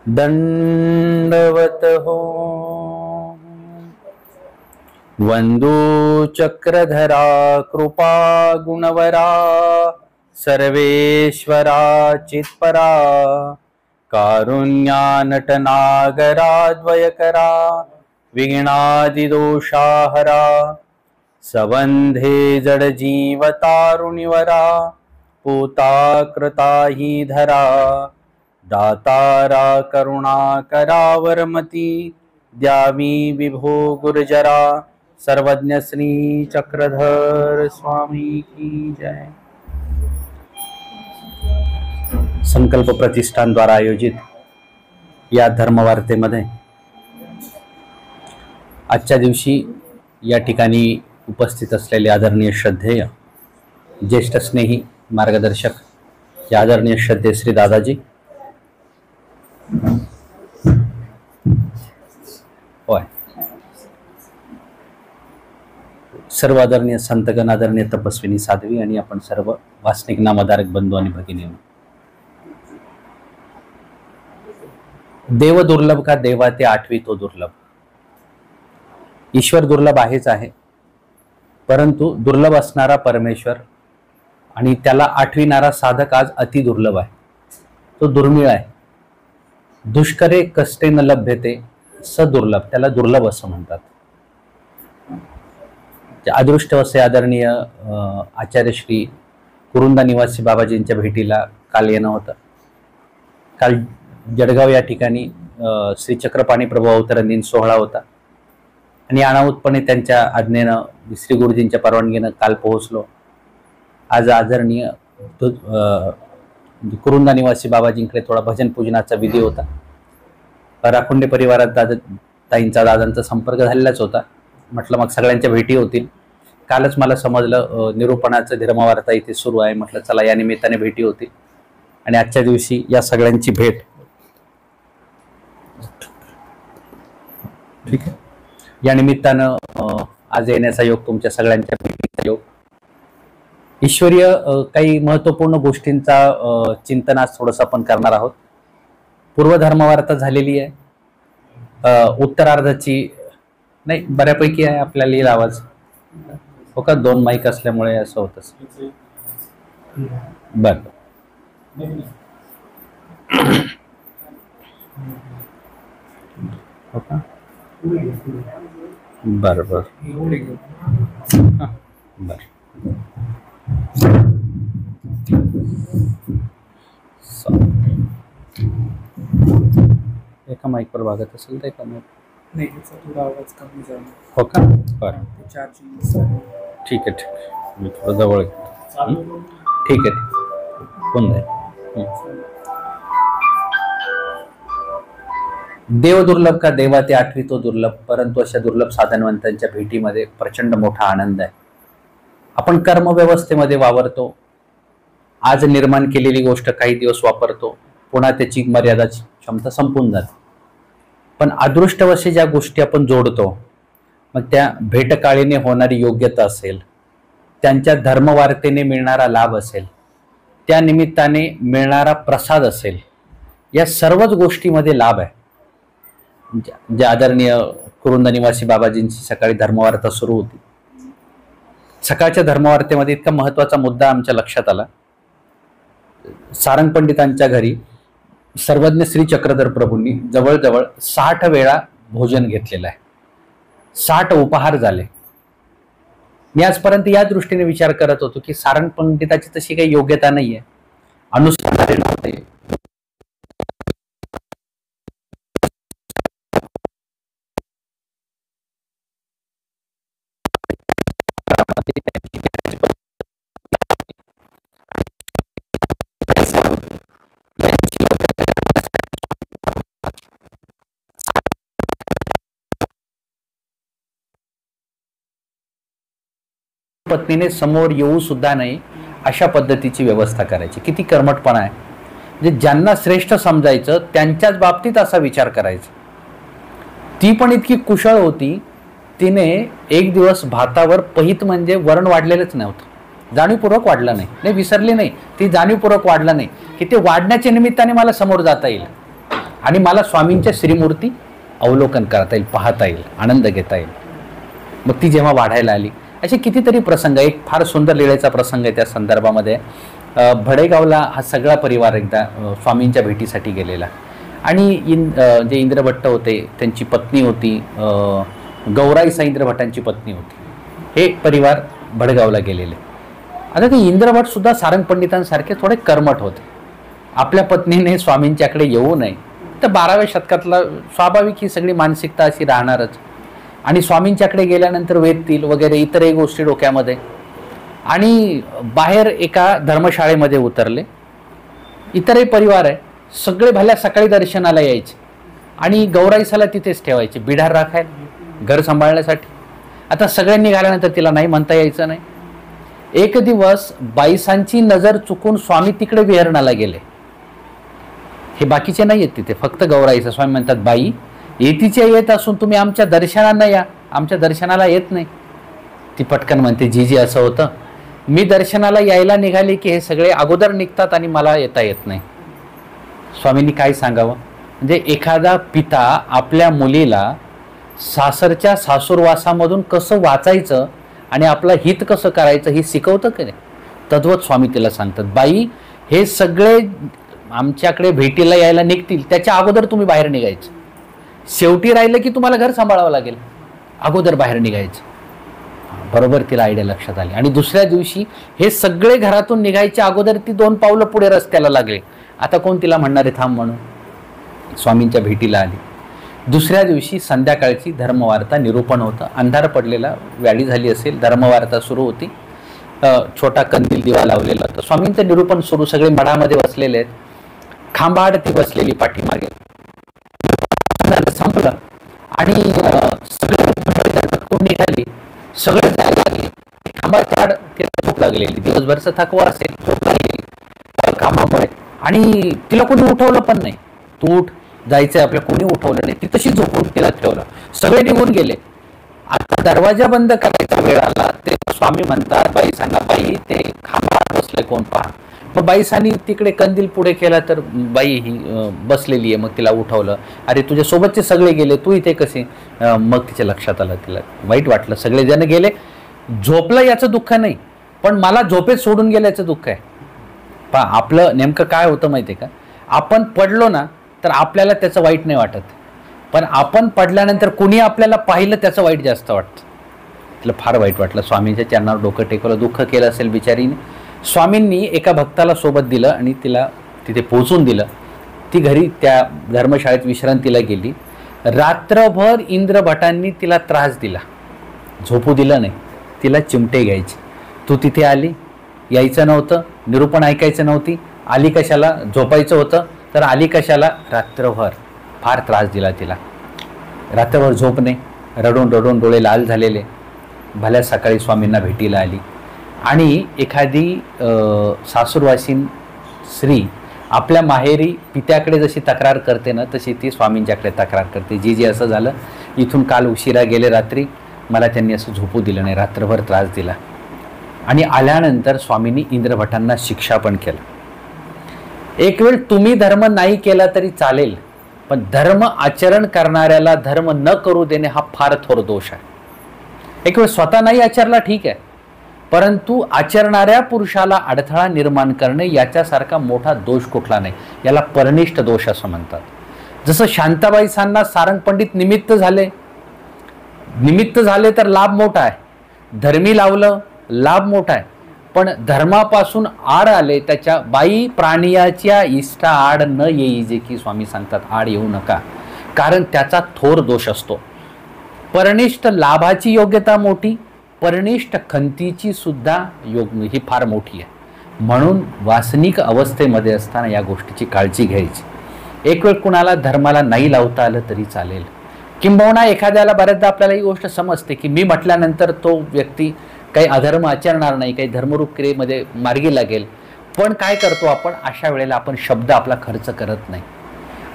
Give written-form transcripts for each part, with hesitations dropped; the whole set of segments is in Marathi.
दंडवत हो वंदू चक्रधरा कृपा गुणवरा सर्वेश्वरा चित्परा कारुण्यानटनागरा द्वयकरा विघ्नादिदोषाहरा सबंधे जडजीवतारुणिवरा पूता कृता हि धरा दातारा करुणाकरा वरमती द्यावी विभो गुर्जरा सर्वज्ञ श्री चक्रधर स्वामी की जय। संकल्प प्रतिष्ठान द्वारा आयोजित या धर्मवार्तेमध्ये आजच्या दिवशी या ठिकाणी उपस्थित असलेले आदरणीय श्रद्धेय ज्येष्ठ स्नेही मार्गदर्शक या आदरणीय श्रद्धेय श्री दादाजी, होय, सर्व आदरणीय संतगण, आदरणीय तपस्विनी साध्वी आणि आपण सर्व वासनिक नामधारक बंधू आणि भगिनी, देव दुर्लभ का देवा ते आठवी तो दुर्लभ। ईश्वर दुर्लभ आहेच आहे, परंतु दुर्लभ असणारा परमेश्वर आणि त्याला आठविणारा साधक आज अति दुर्लभ आहे, तो दुर्मिळ आहे। दुष्करे कष्टे न लभ्यते सदुर्लभ, त्याला दुर्लभ असं म्हणतात। अदृष्टवसे आदरणीय आचार्य श्री कुरुंदा निवासी बाबाजींच्या भेटीला काल येणं होतं। काल जळगाव या ठिकाणी श्री चक्रपाणी प्रभू अवतरण दिन सोहळा होता आणि अनाहूतपणे त्यांच्या आज्ञेनं श्री गुरुजींच्या परवानगीनं काल पोहोचलो। आज आदरणीय कुरुंदा निवासी बाबाजींकडे थोडा भजन पूजनाचा विधी होता। राखुंडे परिवारात दादांचा संपर्क झालेलाच होता, म्हटलं मग सगळ्यांच्या भेटी होतील। कालच मला समजलं निरूपणाचं धर्मवार्ता इथे सुरू आहे, म्हटलं चला या निमित्ताने भेटी होतील आणि आजच्या दिवशी या सगळ्यांची भेट, ठीक आहे, या निमित्तानं आज येण्याचा योग, तुमच्या सगळ्यांच्या भेटीचा योग, ईश्वरीय काही महत्त्वपूर्ण गोष्टींचा चिंतन आज थोडंसं आपण करणार आहोत। पूर्वधर्मवार्ता झालेली आहे, उत्तरार्धाची नाही, बऱ्यापैकी आहे, आपल्याला येईल आवाज, हो का? दोन माईक असल्यामुळे असं होतं। बर हो का? बर बर बर एका माईकवर भागत असेल तर एका माईक नाही, थोडा आवाज कमी झाला, हो का? बरं, ठीक आहे, ठीक आहे, मी थोडं जवळ घेतो, ठीक आहे, होऊन जाईल। देव दुर्लभ का देवा ते आठवी तो दुर्लभ, परंतु अशा दुर्लभ साधनवंतांच्या भेटीमध्ये प्रचंड मोठा आनंद आहे। आपण कर्मव्यवस्थेमध्ये वावरतो, आज निर्माण केलेली गोष्ट काही दिवस वापरतो, पुन्हा त्याची मर्यादा क्षमता संपून जाते। पण अदृष्टवशी ज्या गोष्टी आपण जोडतो, मग त्या भेटकाळीने होणारी योग्यता असेल, त्यांच्या धर्मवार्तेने मिळणारा लाभ असेल, त्या निमित्ताने मिळणारा प्रसाद असेल, या सर्वच गोष्टीमध्ये लाभ आहे। ज्या आदरणीय कुरुंदा निवासी बाबाजींची सकाळी धर्मवार्ता सुरू होती, सकाळच्या धर्मवार्तेमध्ये इतका महत्त्वाचा मुद्दा आमच्या लक्षात आला। सारंग पंडितांच्या घरी सर्वज्ञ श्री चक्रधर प्रभूंनी जवळजवळ 60 वेळा भोजन घेतलेलं आहे, 60 उपहार झाले। मी आजपर्यंत या दृष्टीने विचार करत होतो की सारंग पंडिताची तशी काही योग्यता नाहीये, अनुसंधान नव्हते, पत्नीने समोर येऊ सुद्धा नाही अशा पद्धतीची व्यवस्था करायची। किती कर्मठपणा आहे, म्हणजे ज्यांना श्रेष्ठ समजायचं त्यांच्याच बाबतीत असा विचार करायचा। ती पण इतकी कुशळ होती, तिने एक दिवस भातावर पहित म्हणजे वरण वाढलेलंच नव्हतं, जाणीवपूर्वक वाढलं नाही, नाही विसरली नाही, ती जाणीवपूर्वक वाढलं नाही की ते वाढण्याच्या निमित्ताने मला समोर जाता येईल आणि मला स्वामींच्या श्रीमूर्ती अवलोकन करता येईल, पाहता येईल, आनंद घेता येईल. मग ती जेव्हा वाढायला आली, असे कितीतरी प्रसंग. एक फार सुंदर लीळेचा प्रसंग आहे त्या संदर्भामध्ये. भडेगावला हा सगळा परिवार एकदा स्वामींच्या भेटीसाठी गेलेला आणि जे इंद्रभट्ट होते त्यांची पत्नी होती, गौराई साईंद्र भटांची पत्नी होती. हे परिवार भडगावला गेलेले. आता ते इंद्रभट सुद्धा सारंग पंडितांसारखे थोडे कर्मठ होते. आपल्या पत्नीने स्वामींच्याकडे येऊ नये तर 12व्या शतकातला स्वाभाविक ही सगळी मानसिकता अशी राहणारच. आणि स्वामींच्याकडे गेल्यानंतर वेदतील वगैरे इतरही गोष्टी डोक्यामध्ये, आणि बाहेर एका धर्मशाळेमध्ये उतरले. इतरही परिवार आहे, सगळे भल्या सकाळी दर्शनाला यायचे आणि गौराईसाला तिथेच ठेवायचे बिढार राखायला, घर सांभाळण्यासाठी. आता सगळ्यांनी निघाल्यानंतर तिला नाही म्हणता यायचं नाही. एक दिवस बाईसांची नजर चुकून स्वामी तिकडे विहरणाला गेले. हे बाकीचे नाही आहेत तिथे, फक्त गौराईचा. स्वामी म्हणतात, बाई येतीचे येत असून तुम्ही आमच्या दर्शनांना या, आमच्या दर्शनाला येत नाही. ती पटकन म्हणते, जी असं होतं, मी दर्शनाला यायला निघाले की हे सगळे अगोदर निघतात आणि मला येता येत नाही. स्वामींनी काय सांगावं? म्हणजे एखादा पिता आपल्या मुलीला सासरच्या सासूरवासामधून कसं वाचायचं आणि आपलं हित कसं करायचं हे शिकवतं की नाही, तद्वत स्वामी तिला सांगतात, बाई हे सगळे आमच्याकडे भेटीला यायला निघतील त्याच्या अगोदर तुम्ही बाहेर निघायचं. शेवटी राहिलं की तुम्हाला घर सांभाळावं लागेल, अगोदर बाहेर निघायचं. बरोबर तिला आयडिया लक्षात आली. आणि दुसऱ्या दिवशी हे सगळे घरातून निघायच्या अगोदर ती 2 पावलं पुढे रस्त्याला लागले. आता कोण तिला म्हणणारे थांब म्हणून? स्वामींच्या भेटीला आली. दुसऱ्या दिवशी संध्याकाळची धर्मवार्ता निरूपण होतं. अंधार पडलेला, व्याळी झाली असेल, धर्मवार्ता सुरू होती. छोटा कंदील दिवा लावलेला होता. स्वामींचं निरूपण सुरू, सगळे मठामध्ये बसलेले आहेत. खांबाड ती बसलेली पाठीमागे. संपलं आणि सगळे निघाली, सगळे जायला लागले. खांबाड तिला झोप लागलेली, दिवसभरचा थकवा असेल, झोप लागलेली कामामुळे, आणि तिला कोणी उठवलं पण नाही. तू उठ, जायचंय आपल्या, कोणी उठवलं नाही. ती तशी झोपून तिला ठेवलं. सगळे निघून गेले. आता दरवाजा बंद करायचा वेळ आला ते स्वामी म्हणतात, बाई सांगा, बाई ते खांबाड बसले कोण पहा. मग बाईसांनी तिकडे कंदील पुढे केला तर बाई ही बसलेली आहे. मग तिला उठवलं. अरे तुझ्या सोबतचे सगळे गेले, तू इथे कसे? मग तिच्या लक्षात आलं, तिला वाईट वाटलं. सगळे जण गेले, झोपलं याचं दुःख नाही, पण मला झोपेत सोडून गेल्याचं दुःख आहे. पहा आपलं नेमकं काय होतं माहिती आहे का? आपण पडलो ना तर आपल्याला त्याचं वाईट नाही वाटत, पण आपण पडल्यानंतर कुणी आपल्याला पाहिलं त्याचं वाईट जास्त वाटतं. तिला फार वाईट वाटलं. स्वामींच्या चरणावर डोकं टेकवलं, दुःख केलं असेल बिचारीने. स्वामींनी एका भक्ताला सोबत दिलं आणि तिला तिथे पोहोचून दिलं. ती घरी त्या धर्मशाळेत विश्रांतीला गेली. रात्रभर इंद्रभटांनी तिला त्रास दिला, झोपू दिलं नाही. तिला चिमटे घ्यायचे. तू तिथे आली, यायचं नव्हतं, निरूपण ऐकायचं नव्हती, आली कशाला? झोपायचं होतं तर आली कशाला? रात्रभर फार त्रास दिला तिला. रात्रभर झोप नाही, रडून रडून डोळे लाल झालेले. भल्या सकाळी स्वामींना भेटीला आली. आणि एखादी सासूरवासीन स्त्री आपल्या माहेरी पित्याकडे जशी तक्रार करते ना, तशी ती स्वामींच्याकडे तक्रार करते, जी असं झालं, इथून काल उशिरा गेले रात्री, मला त्यांनी असं झोपू दिलं नाही, रात्रभर त्रास दिला. आणि आल्यानंतर स्वामींनी इंद्रभटांना शिक्षा पण केलं. एक वेळ तुम्ही धर्म नाही केला तरी चालेल, पण धर्म आचरण करणाऱ्याला धर्म न करू देणे हा फार थोर दोष आहे. एक वेळ स्वतः नाही आचरला ठीक आहे, परंतु आचरणाऱ्या पुरुषाला अडथळा निर्माण करणे याच्यासारखा मोठा दोष कुठला नाही. याला परनिष्ठ दोष असं म्हणतात. जसं शांताबाईसांना सारंग पंडित निमित्त झाले तर लाभ मोठा आहे, धर्मी लावलं लाभ मोठा आहे, पण धर्मापासून आड आले त्याच्या बाई प्राणियाच्या इष्टा आड न येई, जे की स्वामी सांगतात आड येऊ नका, कारण त्याचा थोर दोष असतो. परनिष्ठ लाभाची योग्यता मोठी, परनिष्ठ खंतीची सुद्धा ही फार मोठी आहे. म्हणून वासनिक अवस्थेमध्ये असताना या गोष्टीची काळजी घ्यायची. एक वेळ कुणाला धर्माला नाही लावता आलं तरी चालेल, किंबहुना एखाद्याला बऱ्याचदा आपल्याला ही गोष्ट समजते की मी म्हटल्यानंतर तो व्यक्ती काही अधर्म आचरणार नाही, काही धर्मरूप क्रियेमध्ये मार्गी लागेल, पण काय करतो आपण अशा वेळेला? आपण शब्द आपला खर्च करत नाही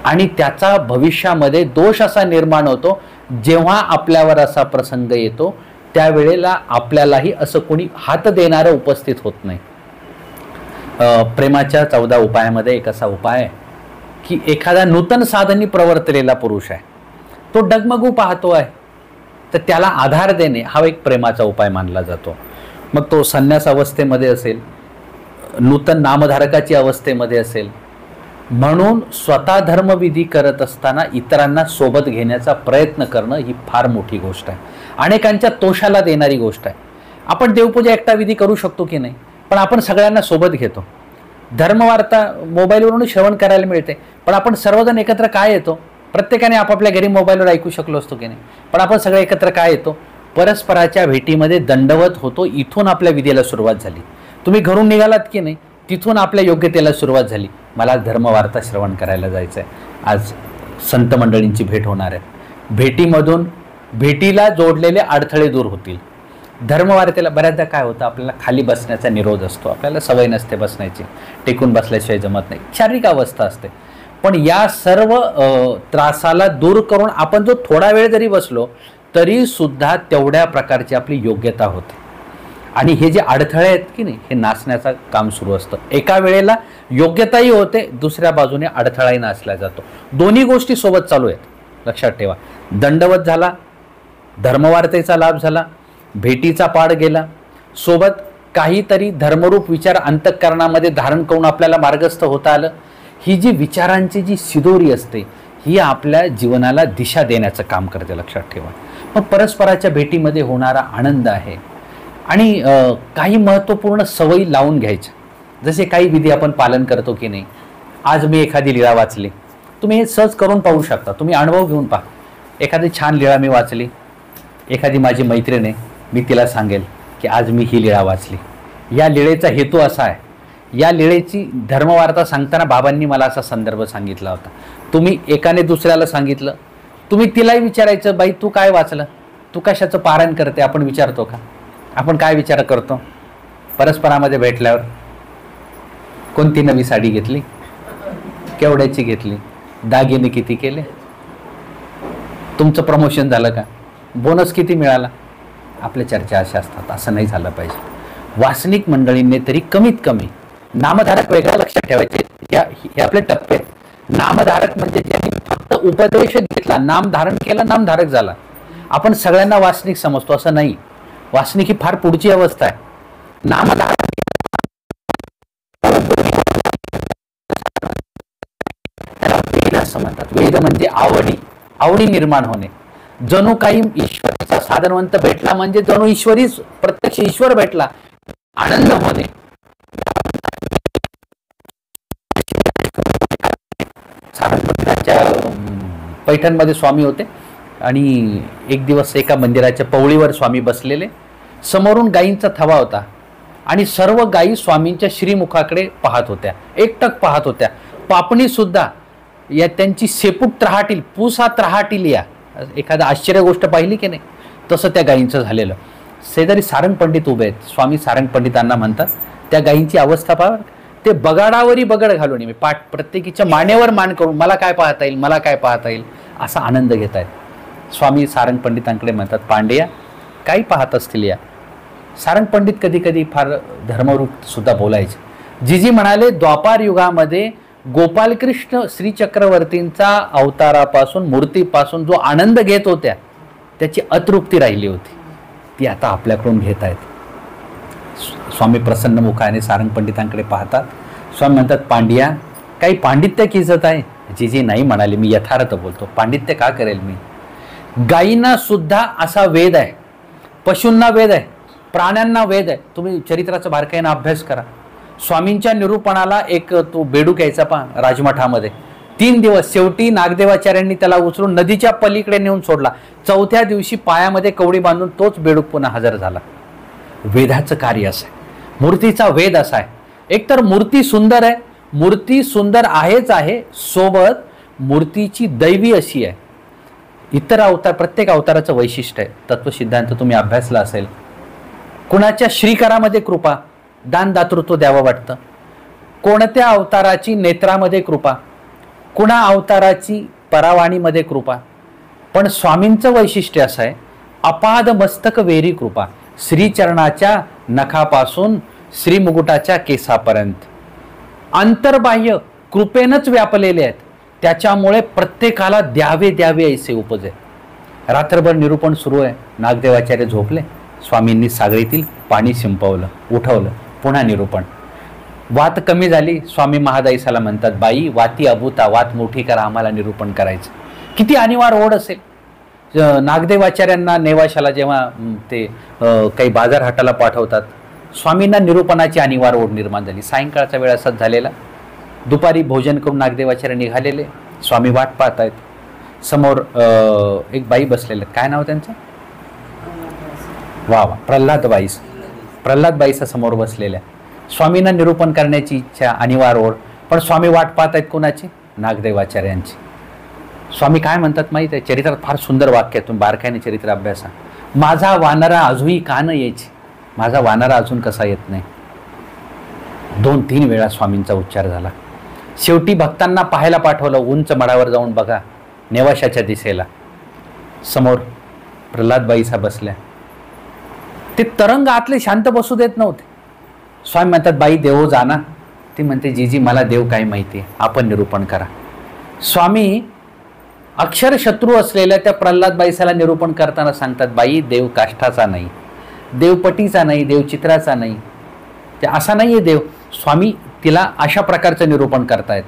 आणि त्याचा भविष्यामध्ये दोष असा निर्माण होतो जेव्हा आपल्यावर असा प्रसंग येतो त्यावेळेला आपल्यालाही असं कोणी हात देणारं उपस्थित होत नाही. प्रेमाच्या 14 उपायामध्ये एक असा उपाय आहे की एखादा नूतन साधनी प्रवर्तलेला पुरुष आहे, तो डगमगू पाहतो आहे, तर त्याला आधार देणे हा एक प्रेमाचा उपाय मानला जातो. मग तो संन्यास अवस्थेमध्ये असेल, नूतन नामधारकाची अवस्थेमध्ये असेल, म्हणून स्वतः धर्मविधी करत असताना इतरांना सोबत घेण्याचा प्रयत्न करणं ही फार मोठी गोष्ट आहे, अनेकांच्या तोषाला देणारी गोष्ट आहे. आपण देवपूजा एकटा विधी करू शकतो की नाही, पण आपण सगळ्यांना सोबत घेतो. धर्मवार्ता मोबाईलवरून श्रवण करायला मिळते, पण आपण सर्वजण एकत्र काय येतो? प्रत्येकाने आपापल्या घरी मोबाईलवर ऐकू शकलो असतो की नाही, पण आपण सगळे एकत्र काय येतो? परस्पराच्या भेटीमध्ये दंडवत होतो. इथून आपल्या विधीला सुरुवात झाली. तुम्ही घरून निघालात की नाही, तिथून आपल्या योग्यतेला सुरुवात झाली. मला धर्मवार्ता श्रवण करायला जायचं आहे, आज संत मंडळींची भेट होणार आहे. भेटीमधून भेटीला जोडलेले अडथळे दूर होतील. धर्मवार्तेला बऱ्याचदा काय होतं, आपल्याला खाली बसण्याचा निरोध असतो, आपल्याला सवय नसते बसण्याची, टेकून बसल्याशिवाय जमत नाही, शारीरिक अवस्था असते. पण या सर्व त्रासाला दूर करून आपण जो थोडा वेळ जरी बसलो तरी सुद्धा तेवढ्या प्रकारची आपली योग्यता होते. आणि हे जे अडथळे आहेत की नाही, हे नासण्याचं काम सुरू असतं. एका वेळेला योग्यताही होते, दुसऱ्या बाजूने अडथळाही नासला जातो. दोन्ही गोष्टी सोबत चालू आहेत, लक्षात ठेवा. दंडवत झाला, धर्मवार्तेचा लाभ झाला, भेटीचा पाड गेला, सोबत काहीतरी धर्मरूप विचार अंतःकरणामध्ये धारण करून आपल्याला मार्गस्थ होता आलं. ही जी विचारांची जी शिदोरी असते ही आपल्या जीवनाला दिशा देण्याचं काम करते, लक्षात ठेवा. मग परस्पराच्या भेटीमध्ये होणारा आनंद आहे. आणि काही महत्त्वपूर्ण सवयी लावून घ्यायच्या, जसे काही विधी आपण पालन करतो की नाही. आज मी एखादी लीळा वाचली, तुम्ही हे सहज करून पाहू शकता, तुम्ही अनुभव घेऊन पहा. एखादी छान लीळा मी वाचली, एखादी माझी मैत्रीण आहे, मी तिला सांगेल की आज मी ही लीळा वाचली. या लीळेचा हेतू असा आहे, या लीळेची धर्मवार्ता सांगताना बाबांनी मला असा संदर्भ सांगितला होता. तुम्ही एकाने दुसऱ्याला सांगितलं, तुम्ही तिलाही विचारायचं, बाई तू काय वाचलं, तू कशाचं पारायण करते. आपण विचारतो का? आपण काय विचार करतो? परस्परामध्ये भेटल्यावर कोणती नवी साडी घेतली, केवढ्याची घेतली, दागिने किती केले, तुमचं प्रमोशन झालं का, बोनस किती मिळाला. आपल्या चर्चा अशा असतात. असं नाही झालं पाहिजे. वासनिक मंडळींनी तरी कमीत कमी नामधारक वेगळा लक्षात ठेवायचे. हे आपले टप्पे. नामधारक म्हणजे ज्यांनी फक्त उपदेश घेतला, नाम धारण केलं, नामधारक झाला. आपण सगळ्यांना वासनिक समजतो, असं नाही. वासनिक ही फार पुढची अवस्था आहे. नामधारक वेद असं म्हणतात. वेद म्हणजे आवडी निर्माण होणे. जणू काही ईश्वराचा साधनवंत भेटला म्हणजे जणू ईश्वरी प्रत्यक्ष ईश्वर भेटला, आनंद होणे. पैठणमध्ये स्वामी होते आणि एक दिवस एका मंदिराच्या पवळीवर स्वामी बसलेले, समोरून गायींचा थवा होता आणि सर्व गायी स्वामींच्या श्रीमुखाकडे पाहत होत्या, एकटक पाहत होत्या. पापणी सुद्धा या त्यांची शेपूट त्राहाटील, पुसा त्राहाटील, या एखादा आश्चर्य गोष्ट पाहिली की नाही, तसं त्या गायींचं झालेलं. शेजारी सारंग पंडित उभे आहेत. स्वामी सारंग पंडितांना म्हणतात, त्या गायींची अवस्था पहा, ते बगाडावरी बगड घालून, मी पाठ प्रत्येकीच्या मानेवर मान करून मला काय पाहता येईल, मला काय पाहता येईल असा आनंद घेत आहेत. स्वामी सारंग पंडितांकडे म्हणतात, पांड्या काही पाहत असतील या. सारंग पंडित कधी कधी फार धर्मरूप सुद्धा बोलायचे. जिजी म्हणाले, द्वापार युगामध्ये गोपालकृष्ण श्री चक्रवर्तींचा अवतारापासून मूर्तीपासून जो आनंद घेत होत्या त्याची अतृप्ती राहिली होती, ती आता आपल्याकडून घेत आहेत. स्वामी प्रसन्न मुखाने सारंग पंडितांकडे पाहतात. स्वामी म्हणतात, पांड्या काही पांडित्य किजत आहे. जी नाही म्हणाले, मी यथार्थ बोलतो. पांडित्य का करेल मी? गायींना सुद्धा असा वेद आहे, पशूंना वेद आहे, प्राण्यांना वेद आहे. तुम्ही चरित्राचा बारकाईने अभ्यास करा. स्वामींच्या निरूपणाला एक तो बेडूक यायचा पहा राजमठामध्ये. 3 दिवस, शेवटी नागदेवाचार्यांनी त्याला उचलून नदीच्या पलीकडे नेऊन सोडला. 4थ्या दिवशी पायामध्ये कवडी बांधून तोच बेडूक पुन्हा हजर झाला. वेदाचं कार्य असं आहे, मूर्तीचा वेद असा आहे. एकतर मूर्ती सुंदर आहे, मूर्ती सुंदर आहेच आहे, सोबत मूर्तीची दैवी अशी आहे. इतर अवतार, प्रत्येक अवताराचं वैशिष्ट्य आहे. तत्वसिद्धांत तुम्ही अभ्यासला असेल. कुणाच्या श्रीकरामध्ये कृपा, दान दातृत्व द्यावं वाटतं. कोणत्या अवताराची नेत्रामध्ये कृपा, कुणा अवताराची परावाणीमध्ये कृपा. पण स्वामींचं वैशिष्ट्य असं आहे अपाद मस्तक वेरी कृपा, श्रीचरणाच्या नखापासून श्रीमुकुटाच्या केसापर्यंत अंतर्बाह्य कृपेनच व्यापलेले आहेत. त्याच्यामुळे प्रत्येकाला द्यावे द्यावे ऐसे उपजे. रात्रभर निरूपण सुरू आहे. नागदेवाचार्य झोपले. स्वामींनी सागरीतील पाणी शिंपवलं, उठवलं, पुन्हा निरूपण. वात कमी झाली. स्वामी महादाईसाला म्हणतात, बाई वाती अभूता, वात मोठी करा, आम्हाला निरूपण करायचं. किती अनिवार्य ओढ असेल. नागदेवाचार्यांना नेवाशाला जेव्हा ते काही बाजारहाटाला पाठवतात, स्वामींना निरूपणाची अनिवार्य ओढ निर्माण झाली. सायंकाळचा वेळ असाच झालेला. दुपारी भोजन करून नागदेवाचार्य निघालेले. स्वामी वाट पाहत आहेत. समोर एक बाई बसलेले. काय नाव त्यांचं? वा वा, प्रल्हादबाईसा समोर बसलेल्या. स्वामींना निरूपण करण्याची इच्छा, अनिवार्य ओढ. पण स्वामी वाट पाहत आहेत कोणाची? नागदेवाचार्यांची. स्वामी काय म्हणतात माहीत आहे? चरित्रात फार सुंदर वाक्य आहे, तुम्ही बारकाईने चरित्र अभ्यासा. माझा वानरा अजूनही का न यायची? माझा वानरा अजून कसा येत नाही? 2-3 वेळा स्वामींचा उच्चार झाला. शेवटी भक्तांना पाहायला पाठवलं. उंच मडावर जाऊन बघा, नेवाशाच्या दिशेला समोर प्रल्हादबाईसा बसल्या. ते तरंग आतले शांत बसू देत नव्हते. स्वामी म्हणतात, बाई देवो जाना. ती म्हणते, जीजी मला देव काय माहिती आहे, आपण निरूपण करा. स्वामी अक्षर शत्रू असलेल्या त्या प्रल्हादबाईसाला निरूपण करताना सांगतात, बाई देव काष्ठाचा नाही, देवपटीचा नाही, देवचित्राचा नाही, ते असा नाही आहे देव. स्वामी तिला अशा प्रकारचं निरूपण करतायत.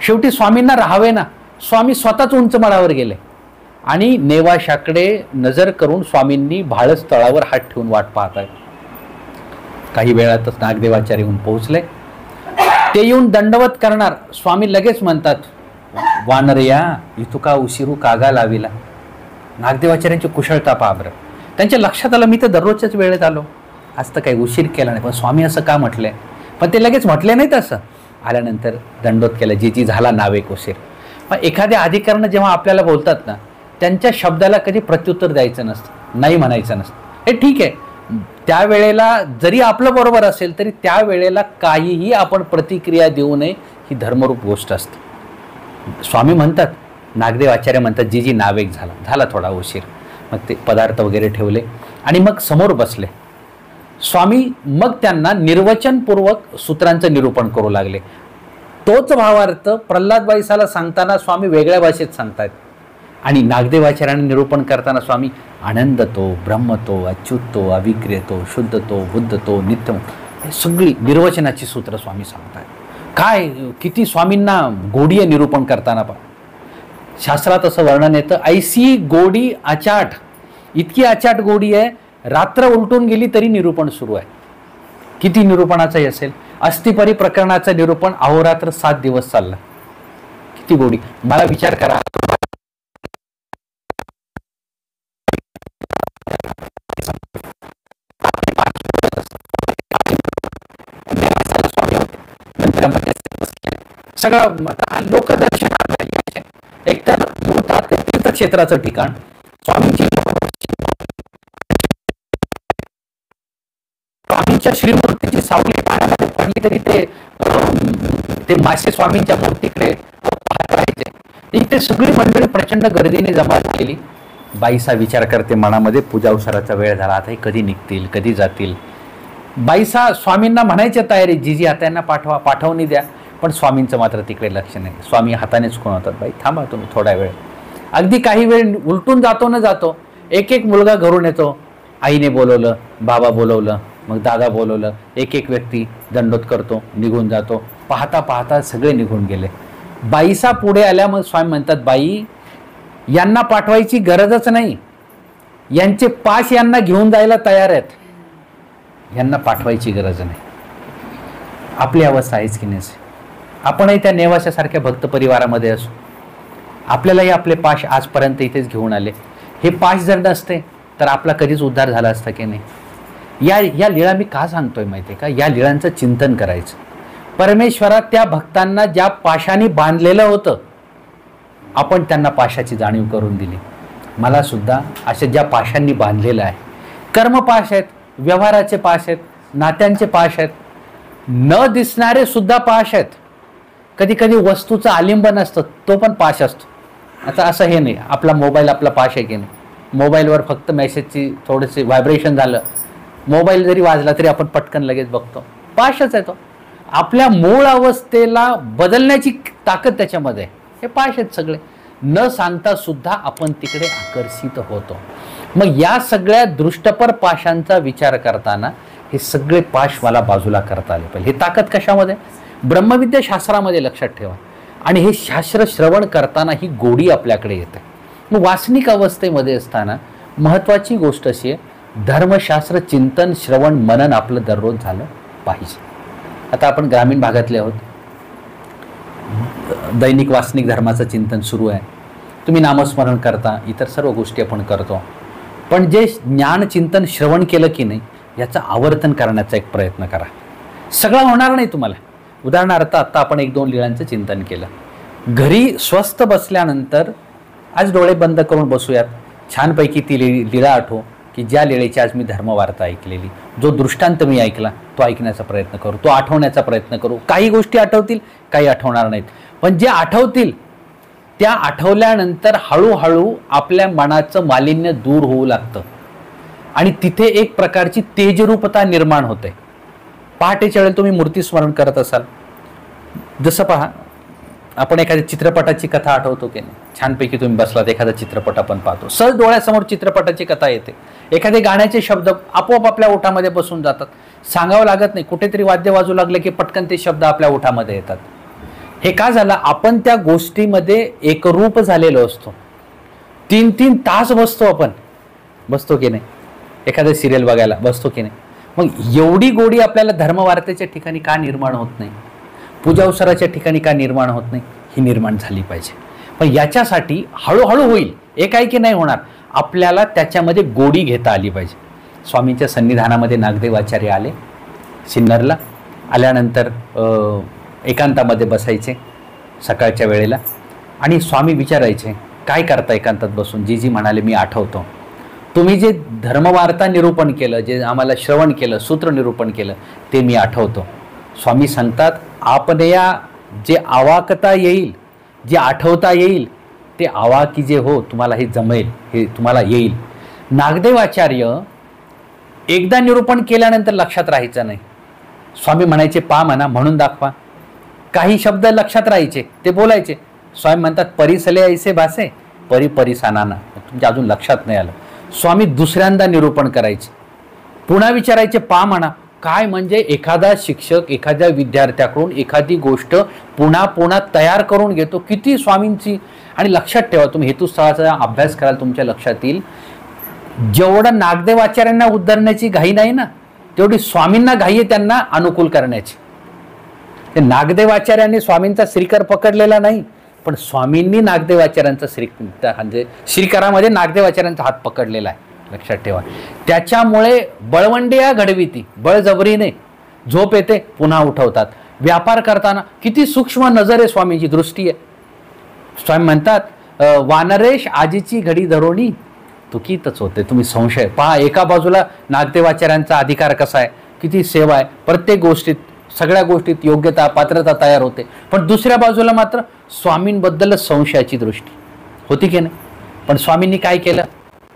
शेवटी स्वामींना राहावे ना. स्वामी स्वतःच उंच मडावर गेले आणि नेवाशाकडे नजर करून स्वामींनी भाळस तळावर हात ठेवून वाट पाहत आहेत. काही वेळातच नागदेवाचार्य येऊन पोहोचले. ते येऊन दंडवत करणार. स्वामी लगेच म्हणतात, वानरया इतुका उशिरू कागा लाविला. नागदेवाचार्यांची कुशलता पहा बरं. त्यांच्या लक्षात आलं, मी तर दररोजच्याच वेळेत आलो, आज तर काही उशीर केला नाही. पण स्वामी असं का म्हटलंय? पण ते लगेच म्हटले नाही तसं. आल्यानंतर दंडोत केलं, जी झाला नावेक उशीर. पण एखाद्या अधिकाऱ्यानं जेव्हा आपल्याला बोलतात ना, त्यांच्या शब्दाला कधी प्रत्युत्तर द्यायचं नसतं, नाही म्हणायचं नसतं. हे ठीक आहे, त्यावेळेला जरी आपलं बरोबर असेल तरी त्यावेळेला काहीही आपण प्रतिक्रिया देऊ नये, ही धर्मरूप गोष्ट असते. स्वामी म्हणतात, नागदेवाचार्य म्हणतात, जी नावेक झाला थोडा उशीर. मग ते पदार्थ वगैरे ठेवले आणि मग समोर बसले. स्वामी मग त्यांना निर्वचनपूर्वक सूत्रांचं निरूपण करू लागले. तोच भावार्थ प्रल्हादबाईसाला सांगताना स्वामी वेगळ्या भाषेत सांगतात आणि नागदेवाचार्यांना निरूपण करताना स्वामी आनंदतो, ब्रह्मतो, अच्युतो, अविक्रियतो, शुद्धतो, बुद्धतो, नित्यम, सगळी निर्वचनाची सूत्र स्वामी सांगतात. काय किती स्वामींना गोडी आहे निरूपण करताना. पण शास्त्रात असं वर्णन येतं, ऐसी गोडी अचाट, इतकी अचाट गोडी आहे, रात्र उलटून गेली तरी निरूपण सुरू आहे. किती निरूपणाचंही असेल. अस्थिपरी प्रकरणाचं निरूपण अहोरात्र 7 दिवस चाललं. किती गोडी. मला विचार करा, सगळं लोकदर्शन. एकतर तीर्थक्षेत्राचं ठिकाण, स्वामींची श्रीमूर्तीची सावली पाण्यामध्ये पडली तरी ते मासे स्वामींच्या मूर्तीकडे पाहत राहायचे. इथे सगळी मंडळी प्रचंड गर्दीने जमा केली. बाईसा विचार करते मनामध्ये, पूजा अवसराचा वेळ झाला, आता हे कधी निघतील, कधी जातील. बाईसा स्वामींना म्हणायच्या तयारी, जी आता यांना पाठवणी द्या. पण स्वामींचं मात्र तिकडे लक्ष नाही. स्वामी हातानेच खुणवतात, बाई थांबा तुम्ही थोडा वेळ. अगदी काही वेळ उलटून जातो न जातो. एक मुलगा घरून येतो. आईने बोलवलं, बाबा बोलवलं, मग दादा बोलवलं. एक व्यक्ती दंडोत करतो, निघून जातो. पाहता पाहता सगळे निघून गेले. बाईसा पुढे आल्या. मग स्वामी म्हणतात, बाई यांना पाठवायची गरजच नाही, यांचे पाश यांना घेऊन जायला तयार आहेत, यांना पाठवायची गरज नाही. आपली अवस्था आहेच की नाही? आपणही त्या नेवाशासारख्या भक्त परिवारामध्ये असू. आपल्यालाही आपले पाश आजपर्यंत इथेच घेऊन आले. हे पाश जर नसते तर आपला कधीच उद्धार झाला असता की नाही? या लीळा मी का सांगतोय माहिती आहे का? या लीळांचं चिंतन करायचं. परमेश्वरात त्या भक्तांना ज्या पाशाने बांधलेलं होतं, आपण त्यांना पाशाची जाणीव करून दिली. मला सुद्धा अशा ज्या पाशांनी बांधलेलं आहे, कर्मपाश आहेत, व्यवहाराचे पाश आहेत, नात्यांचे पाश आहेत, न दिसणारे सुद्धा पाश आहेत. कधी कधी वस्तूचं आलिंबन असतं, तो पण पाश असतो. आता असं हे नाही, आपला मोबाईल आपला पाश आहे की नाही? मोबाईलवर फक्त मेसेजची थोडेसे व्हायब्रेशन झालं, मोबाईल जरी वाजला तरी आपण पटकन लगेच बघतो. पाशच आहे तो. आपल्या मूळ अवस्थेला बदलण्याची ताकद त्याच्यामध्ये. हे पाश आहेत सगळे. न सांगता सुद्धा आपण तिकडे आकर्षित होतो. मग या सगळ्या दृष्टपर पाशांचा विचार करताना हे सगळे पाश मला बाजूला करता आले पाहिजे. ही ताकद कशामध्ये? ब्रह्मविद्या शास्त्रामध्ये लक्षात ठेवा. आणि हे शास्त्र श्रवण करताना ही गोडी आपल्याकडे येते. मग वासनिक अवस्थेमध्ये असताना महत्त्वाची गोष्ट अशी आहे, धर्मशास्त्र चिंतन श्रवण मनन आपलं दररोज झालं पाहिजे. आता आपण ग्रामीण भागातले आहोत. दैनिक वासनिक धर्माचं चिंतन सुरू आहे. तुम्ही नामस्मरण करता, इतर सर्व गोष्टी आपण करतो. पण जे ज्ञान चिंतन श्रवण केलं की नाही याचं आवर्तन करण्याचा एक प्रयत्न करा. सगळं होणार नाही तुम्हाला. उदाहरणार्थ आता आपण 1-2 लीळांचं चिंतन केलं. घरी स्वस्थ बसल्यानंतर आज डोळे बंद करून बसूयात. छानपैकी ती लीळा आठवो की ज्या लीळेची आज मी धर्मवार्ता ऐकलेली, जो दृष्टांत मी ऐकला तो ऐकण्याचा प्रयत्न करू, तो आठवण्याचा प्रयत्न करू. काही गोष्टी आठवतील, काही आठवणार नाहीत. पण जे आठवतील त्या आठवल्यानंतर हळूहळू आपल्या मनाचं मालिन्य दूर होऊ लागतं आणि तिथे एक प्रकारची तेजरूपता निर्माण होते. पहाटेच्या वेळेला तुम्ही मूर्ती स्मरण करत असाल, जसं पहा आपण एखाद्या चित्रपटाची कथा आठवतो की नाही. छानपैकी तुम्ही बसलात, एखादा चित्रपट आपण पाहतो, सहज डोळ्यासमोर चित्रपटाची कथा येते. एखादे गाण्याचे शब्द आपोआप आपल्या ओठामध्ये बसून जातात. सांगावं लागत नाही. कुठेतरी वाद्य वाजू लागले की पटकन ते शब्द आपल्या ओठामध्ये येतात. हे का झालं? आपण त्या गोष्टीमध्ये एकरूप झालेलो असतो. 3-3 तास बसतो की नाही. एखादं सिरियल बघायला बसतो की नाही. मग एवढी गोडी आपल्याला धर्मवार्तेच्या ठिकाणी का निर्माण होत नाही? पूजा उत्सवाच्या ठिकाणी का निर्माण होत नाही? ही निर्माण झाली पाहिजे. पण याच्यासाठी हळूहळू होईल, एकाएकी नाही होणार. आपल्याला त्याच्यामध्ये गोडी घेता आली पाहिजे. स्वामींच्या सन्निधानामध्ये नागदेवाचार्य आले सिन्नरला. आल्यानंतर एकांतामध्ये बसायचे सकाळच्या वेळेला आणि स्वामी विचारायचे, काय करता एकांतात बसून? जी म्हणाले, मी आठवतो. तुम्ही जे धर्मवार्ता निरूपण केलं, जे आम्हाला श्रवण केलं, सूत्र निरूपण केलं, ते मी आठवतो. स्वामी सांगतात, आपणया जे आवाकता येईल, जे आठवता येईल ते आवाकी जे हो तुम्हाला हे जमेल, हे तुम्हाला येईल. नागदेवाचार्य एकदा निरूपण केल्यानंतर लक्षात राहायचं नाही. स्वामी म्हणायचे, पा म्हणा, म्हणून दाखवा. काही शब्द लक्षात राहायचे, ते बोलायचे. स्वामी म्हणतात, परिसले ऐसे भासे परी परिसानाना. तुमच्या अजून लक्षात नाही आलं. स्वामी दुसऱ्यांदा निरूपण करायचे, पुन्हा विचारायचे, पा म्हणा. काय म्हणजे एखादा शिक्षक एखाद्या विद्यार्थ्याकडून एखादी गोष्ट पुन्हा पुन्हा तयार करून घेतो. किती स्वामींची. आणि लक्षात ठेवा, तुम्ही हेतुस्थळाचा अभ्यास कराल, तुमच्या लक्षात येईल, जेवढं नागदेवाचार्यांना उद्धरण्याची घाई नाही ना, तेवढी स्वामींना घाई आहे त्यांना अनुकूल करण्याची. ते नागदेवाचार्यांनी स्वामींचा श्रीकर पकडलेला नाही, पण स्वामींनी नागदेवाचार्यांचा म्हणजे श्रीकरामध्ये नागदेवाचार्यांचा हात पकडलेला आहे. लक्षात ठेवा. त्याच्यामुळे बळवंडिया घडविती, बळजबरीने झोप येते, पुन्हा उठवतात. व्यापार करताना किती सूक्ष्म नजर आहे, स्वामींची दृष्टी आहे. स्वामी म्हणतात, वानरेश आजीची घडी धरोणी तुकीतच होते. तुम्ही संशय पहा. एका बाजूला नागदेवाचार्यांचा अधिकार कसा आहे, किती सेवा आहे, प्रत्येक गोष्टीत सगळ्या गोष्टीत योग्यता पात्रता तयार होते. पण दुसऱ्या बाजूला मात्र स्वामींबद्दल संशयाची दृष्टी होती की नाही. पण स्वामींनी काय केलं?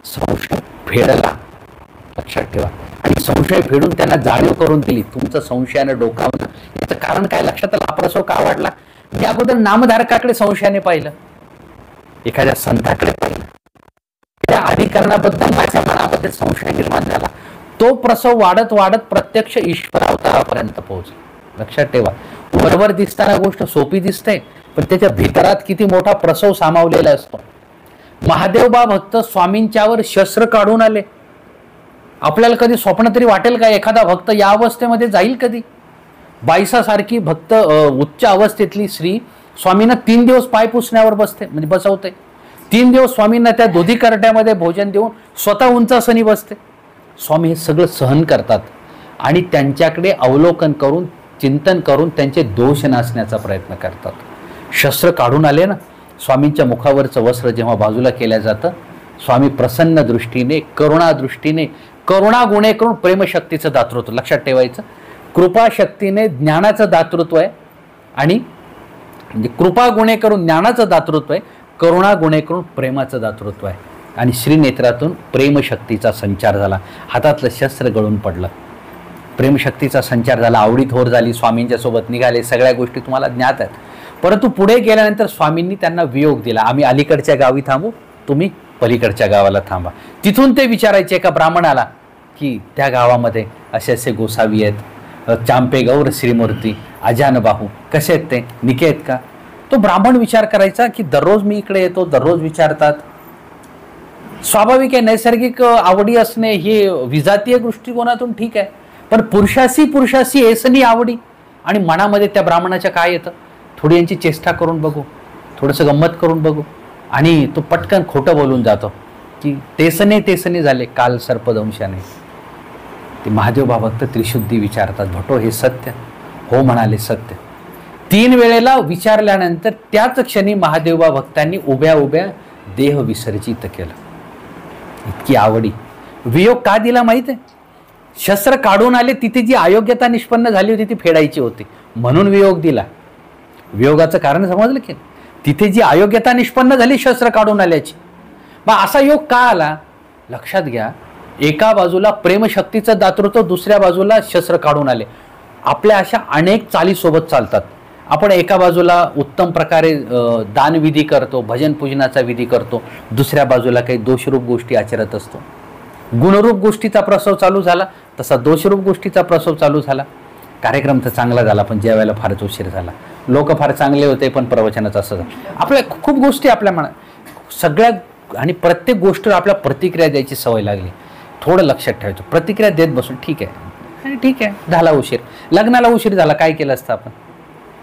संशय फेडला. लक्षात ठेवा. आणि संशय फेडून त्यांना जाणीव करून दिली. तुमचं संशयानं डोकावलं. याचं कारण काय लक्षात आलं? हा प्रसव का आवडला? मी अगोदर नामधारकाकडे संशयाने पाहिलं, एखाद्या संताकडे पाहिलं, त्या अधिकरणाबद्दल माझ्या मनामध्ये संशय निर्माण झाला. तो प्रसव वाढत वाढत प्रत्यक्ष ईश्वर अवतारापर्यंत पोहोचला. लक्षात ठेवा. वरवर दिसताना गोष्ट सोपी दिसते, पण त्याच्या भितरात किती मोठा प्रसव सामावलेला असतो. महादेवबा भक्त स्वामींच्यावर शस्त्र काढून आले. आपल्याला कधी स्वप्न तरी वाटेल का एखादा भक्त या अवस्थेमध्ये जाईल कधी? बाईसासारखी भक्त उच्च अवस्थेतली स्त्री स्वामींना 3 दिवस पाय पुसण्यावर बसते, म्हणजे बसवते. 3 दिवस स्वामींना त्या दुधी करट्यामध्ये भोजन देऊन स्वतः उंचासनी बसते. स्वामी हे सगळं सहन करतात आणि त्यांच्याकडे अवलोकन करून चिंतन करून त्यांचे दोष नासण्याचा प्रयत्न करतात. शस्त्र काढून आले ना, स्वामींच्या मुखावरचं वस्त्र जेव्हा बाजूला केलं जातं, स्वामी प्रसन्न दृष्टीने, करुणा दृष्टीने, करुणा गुणे करून प्रेमशक्तीचं दातृत्व. लक्षात ठेवायचं, कृपाशक्तीने ज्ञानाचं दातृत्व आहे आणि म्हणजे कृपा गुणे करून ज्ञानाचं दातृत्व आहे, करुणा गुणे करून प्रेमाचं दातृत्व आहे. आणि श्रीनेत्रातून प्रेमशक्तीचा संचार झाला. हातातलं शस्त्र गळून पडलं. प्रेमशक्तीचा संचार झाला. आवडी थोर झाली. स्वामींच्या सोबत निघाले. सगळ्या गोष्टी तुम्हाला ज्ञात आहेत. परंतु पुढे गेल्यानंतर स्वामींनी त्यांना वियोग दिला. आम्ही अलीकडच्या गावी थांबू, तुम्ही पलीकडच्या गावाला थांबा. तिथून ते विचारायचे एका ब्राह्मणाला की त्या गावामध्ये असे असे गोसावी आहेत, चांपे गौर श्रीमूर्ती, अजानबाहू, कसे आहेत ते, निके आहेत का? तो ब्राह्मण विचार करायचा की दररोज मी इकडे येतो, दररोज विचारतात. स्वाभाविक आहे, नैसर्गिक आवडी असणे ही विजातीय दृष्टिकोनातून ठीक आहे, पण पुरुषाशी ऐसनी आवडी. आणि मनामध्ये त्या ब्राह्मणाच्या काय येतं, थोडी यांची चेष्टा करून बघू, थोडंसं गंमत करून बघू. आणि तो पटकन खोटं बोलून जातो की तेसने झाले काल सर्पदंशाने. ते महादेव भक्त त्रिशुद्धी विचारतात, भटो हे सत्य? हो म्हणाले सत्य. 3 वेळेला विचारल्यानंतर त्याच क्षणी महादेव भक्तांनी उभ्या उभ्या देह विसर्जित केलं. इतकी आवडी. वियोग का दिला माहित आहे? शस्त्र काढून आले, तिथे जी अयोग्यता निष्पन्न झाली होती ती फेडायची होती म्हणून वियोग दिला. वियोगाचं कारण समजलं की तिथे जी अयोग्यता निष्पन्न झाली शस्त्र काढून आल्याची. मग असा योग का आला? लक्षात घ्या, एका बाजूला प्रेमशक्तीचं दातृत्व, दुसऱ्या बाजूला शस्त्र काढून आले. आपल्या अशा अनेक चाली सोबत चालतात. आपण एका बाजूला उत्तम प्रकारे दानविधी करतो, भजन पूजनाचा विधी करतो, दुसऱ्या बाजूला काही दोषरूप गोष्टी आचरत असतो. गुणरूप गोष्टीचा प्रसव चालू झाला, तसा दोषरूप गोष्टीचा प्रसव चालू झाला. कार्यक्रम तर चांगला झाला, पण जेवायला फारच उशीर झाला. लोक फार चांगले होते, पण प्रवचनाचं असं झालं. आपल्या खूप गोष्टी आपल्या मनात सगळ्या, आणि प्रत्येक गोष्टीवर आपल्या प्रतिक्रिया द्यायची सवय लागली. थोडं लक्षात ठेवायचं, प्रतिक्रिया देत बसून ठीक आहे, ठीक आहे, झाला उशीर. लग्नाला उशीर झाला, काय केलं असतं आपण?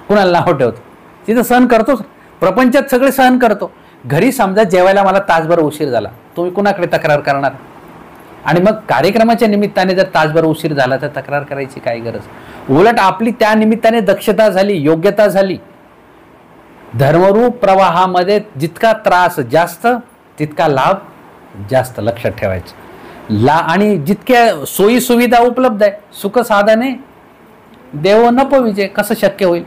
कुणाला नाव ठेवतो? तिथं सहन करतोच. प्रपंचात सगळे सहन करतो. घरी समजा जेवायला मला तासभर उशीर झाला, तुम्ही कुणाकडे तक्रार करणार? आणि मग कार्यक्रमाच्या निमित्ताने जर तासभर उशीर झाला तर तक्रार करायची काय गरज? उलट आपली त्या निमित्ताने दक्षता झाली, योग्यता झाली. धर्मरूप प्रवाहामध्ये जितका त्रास जास्त तितका लाभ जास्त, लक्षात ठेवायचं. आणि जितक्या सोयी सुविधा उपलब्ध आहे, सुख साधने देव नपविजे, कसं शक्य होईल?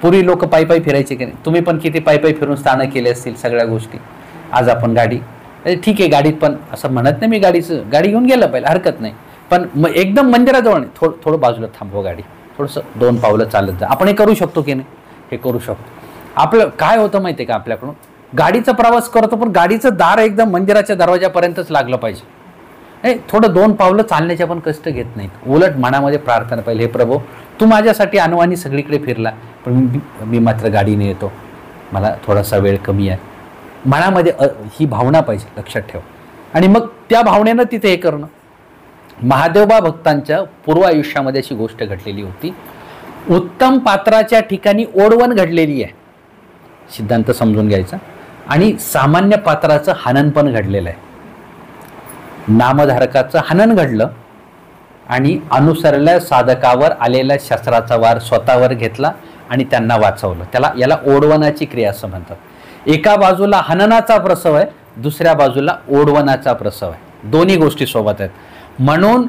पूर्वी लोक पायी फिरायचे की नाही? तुम्ही पण किती पायी फिरून स्थानं केले असतील सगळ्या गोष्टी. आज आपण गाडी, ठीक आहे, गाडीत पण असं म्हणत नाही मी गाडी घेऊन गेलं पाहिजे, हरकत नाही, पण एकदम मंदिराजवळ नाही, थोडं बाजूला थांबवा गाडी, थोडंसं 2 पावलं चालत जा. आपण हे करू शकतो की नाही? हे करू शकतो. आपलं काय होतं माहिती आहे का, आपल्याकडून गाडीचा प्रवास करतो, पण गाडीचं दार एकदम मंदिराच्या दरवाजापर्यंतच लागलं पाहिजे. थोडं 2 पावलं चालण्याचे पण कष्ट घेत नाहीत. उलट मनामध्ये प्रार्थना पाहिजे, हे प्रभू तू माझ्यासाठी अनवाणी सगळीकडे फिरला, पण मी मात्र गाडीने येतो, मला थोडासा वेळ कमी आहे. मनामध्ये ही भावना पाहिजे, लक्षात ठेव. आणि मग त्या भावनेनं तिथे हे करणं. महादेवबा भक्तांच्या पूर्व आयुष्यामध्ये अशी गोष्ट घडलेली होती. उत्तम पात्राच्या ठिकाणी ओढवण घडलेली आहे, सिद्धांत समजून घ्यायचा. आणि सामान्य पात्राचं हनन पण घडलेलं आहे. नामधारकाचं हनन घडलं आणि अनुसरल्या साधकावर आलेल्या शस्त्राचा वार स्वतःवर घेतला आणि त्यांना वाचवलं. याला ओढवणाची क्रिया असं म्हणतात. एका बाजूला हननाचा प्रसव आहे, दुसऱ्या बाजूला ओढवणाचा प्रसव आहे. दोन्ही गोष्टी सोबत आहेत. म्हणून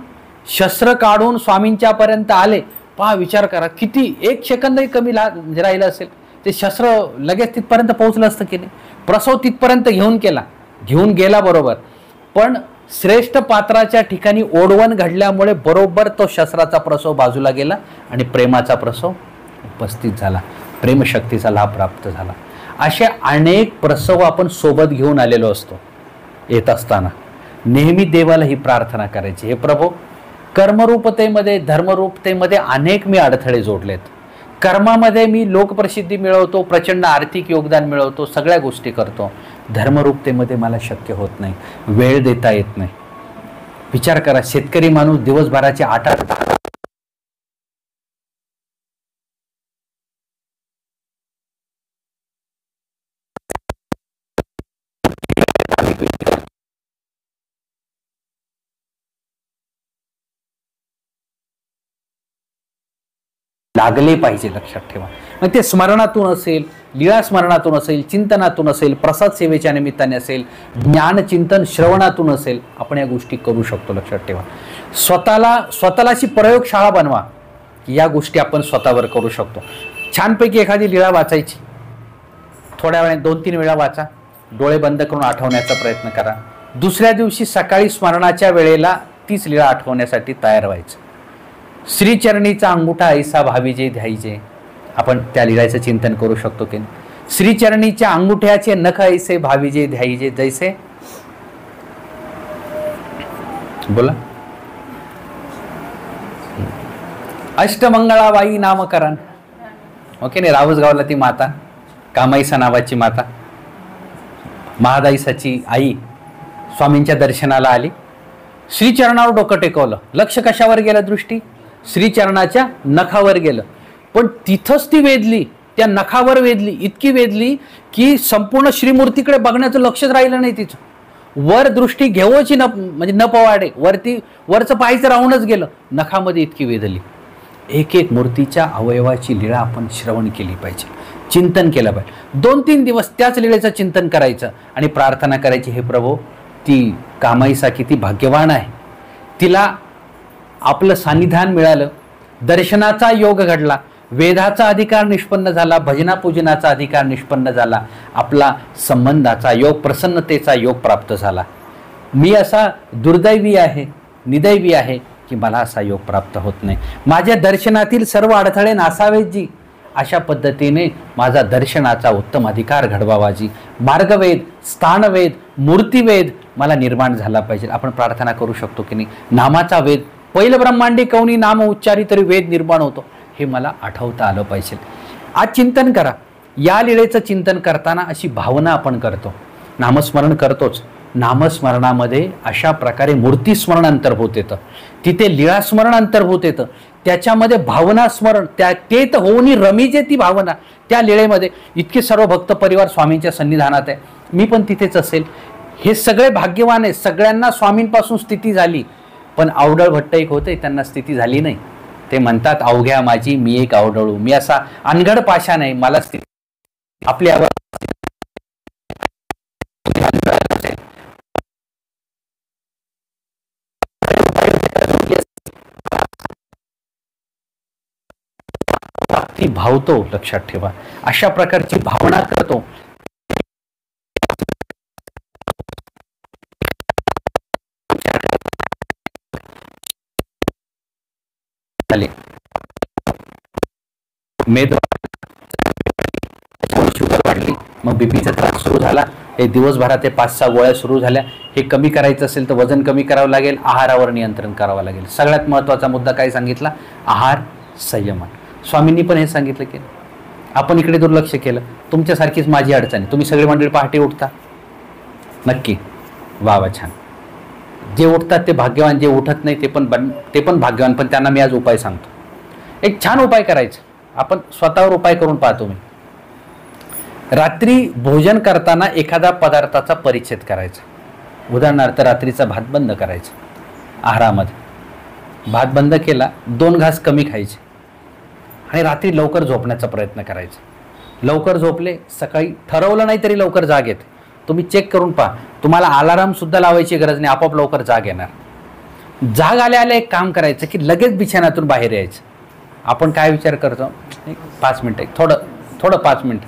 शस्त्र काढून स्वामींच्या पर्यंत आले. पहा, विचार करा, किती 1 सेकंदही कमी राहिलं असेल, ते शस्त्र लगेच तिथपर्यंत पोहोचलं असतं की नाही? प्रसव तिथपर्यंत घेऊन गेला बरोबर, पण श्रेष्ठ पात्राच्या ठिकाणी ओढवण घडल्यामुळे बरोबर तो शस्त्राचा प्रसव बाजूला गेला आणि प्रेमाचा प्रसव उपस्थित झाला. प्रेमशक्तीचा लाभ प्राप्त झाला. असे अनेक प्रसव आपण सोबत घेऊन आलेलो असतो. येत असताना नेहमी देवाला ही प्रार्थना करायची, हे प्रभू कर्मरूपतेमध्ये, धर्मरूपतेमध्ये अनेक मी अडथळे जोडलेत. कर्मामध्ये मी लोकप्रसिद्धी मिळवतो, प्रचंड आर्थिक योगदान मिळवतो, सगळ्या गोष्टी करतो. धर्मरूपतेमध्ये मला शक्य होत नाही, वेळ देता येत नाही. विचार करा, शेतकरी माणूस दिवसभराचे 8 लागले पाहिजे, लक्षात ठेवा. मग ते स्मरणातून असेल, लीळा स्मरणातून असेल, चिंतनातून असेल, प्रसाद सेवेच्या निमित्ताने असेल, ज्ञानचिंतन श्रवणातून असेल, आपण या गोष्टी करू शकतो. लक्षात ठेवा. स्वतःलाची प्रयोगशाळा बनवा की या गोष्टी आपण स्वतःवर करू शकतो. छानपैकी एखादी लीळा वाचायची, थोड्या वेळाने 2-3 वेळा वाचा, डोळे बंद करून आठवण्याचा प्रयत्न करा. दुसऱ्या दिवशी सकाळी स्मरणाच्या वेळेला तीच लीळा आठवण्यासाठी तयार व्हायचं. श्रीचरणीचा अंगुठा ऐसा भावीजे ध्यायजे, आपण त्या लीळेचं चिंतन करू शकतो की नाही. श्रीचरणीच्या अंगुठ्याचे नख ऐसे भावीजे ध्यायजे, जैसे बोला अष्टमंगळाबाई नामकरण. ओके नाही, रावसगावला ती माता कामाईसा नावाची माता, महादाईसाची आई स्वामींच्या दर्शनाला आली. श्रीचरणावर डोकं टेकवलं, लक्ष कशावर गेलं, दृष्टी श्रीचरणाच्या नखावर गेलं. पण तिथंच ती वेधली, त्या नखावर वेधली, इतकी वेधली की संपूर्ण श्रीमूर्तीकडे बघण्याचं लक्षच राहिलं नाही तिचं. वर दृष्टी घेवची न म्हणजे न पवाडे, वरचं पाहायचं राहूनच गेलं, नखामध्ये इतकी वेधली. एक एक मूर्तीच्या अवयवाची लीळा आपण श्रवण केली पाहिजे, चिंतन केलं पाहिजे. 2-3 दिवस त्याच लीळेचं चिंतन करायचं आणि प्रार्थना करायची, हे प्रभू ती कामाईसा किती भाग्यवान आहे, तिला आपलं सान्निधान मिळालं, दर्शनाचा योग घडला, वेदाचा अधिकार निष्पन्न झाला, भजना पूजनाचा अधिकार निष्पन्न झाला, आपला संबंधाचा योग, प्रसन्नतेचा योग प्राप्त झाला. मी असा दुर्दैवी आहे, निदैवी आहे की मला असा योग प्राप्त होत नाही. माझ्या दर्शनातील सर्व अडथळे नासावेत जी, अशा पद्धतीने माझा दर्शनाचा उत्तम अधिकार घडवावा जी. मार्गवेद, स्थानवेद, मूर्तिवेद मला निर्माण झाला पाहिजे. आपण प्रार्थना करू शकतो की नाही. नामाचा वेद, पहिलं ब्रह्मांडी कवनी नाम उच्चारी तरी वेद निर्माण होतो, हे मला आठवता आलं पाहिजे. आज चिंतन करा. या लीळेचं चिंतन करताना अशी भावना आपण करतो, नामस्मरण करतोच. नामस्मरणामध्ये अशा प्रकारे मूर्तीस्मरण अंतर्भूत येतं, तिथे लीळास्मरण अंतर्भूत येतं, त्याच्यामध्ये भावना स्मरण, ते तर होऊनी रमीजे ती भावना. त्या लीळेमध्ये इतके सर्व भक्त परिवार स्वामींच्या सन्निधानात आहे, मी पण तिथेच असेल. हे सगळे भाग्यवान आहे, सगळ्यांना स्वामींपासून स्थिती झाली. पण अवडळ भट्ट एक होते, त्यांना स्थिती झाली नाही. ते म्हणतात अवघ्या माझी मी एक अवडळू, मी असा अनघड पाषाण आहे, मला स्थिती आपली ती भावतो, लक्षात ठेवा. अशा प्रकारची भावना करतो. मेद शुगर वाढली, मग बीपीचा त्रास सुरू झाला. हे दिवसभरात ते 5-6 गोळ्या सुरू झाल्या. हे कमी करायचं असेल तर वजन कमी करावं लागेल, आहारावर नियंत्रण करावं लागेल. सगळ्यात महत्त्वाचा मुद्दा काय सांगितला, आहार संयमन. स्वामींनी पण हे सांगितलं की आपण इकडे दुर्लक्ष केलं. तुमच्यासारखीच माझी अडचण आहे. तुम्ही सगळे मंडळी पहाटे उठता नक्की, वा वा छान. जे उठतात ते भाग्यवान, जे उठत नाही ते पण भाग्यवान. पण त्यांना मी आज उपाय सांगतो. एक छान उपाय करायचा, आपण स्वतःवर उपाय करून पाहतो. मी रात्री भोजन करताना एखादा पदार्थाचा परिच्छेद करायचा. उदाहरणार्थ रात्रीचा भात बंद करायचा. आहारामध्ये भात बंद केला, 2 घास कमी खायचे आणि रात्री लवकर झोपण्याचा प्रयत्न करायचा. लवकर झोपले, सकाळी ठरवलं नाही तरी लवकर जाग येते. तुम्ही चेक करून पहा, तुम्हाला अलार्म सुद्धा लावायची गरज नाही, आपोआप लवकर जाग येणार. जाग आल्या आल्या एक काम करायचं की लगेच बिछाण्यातून बाहेर यायचं. आपण काय विचार करतो, 5 मिनिटं, थोडं 5 मिनिटं,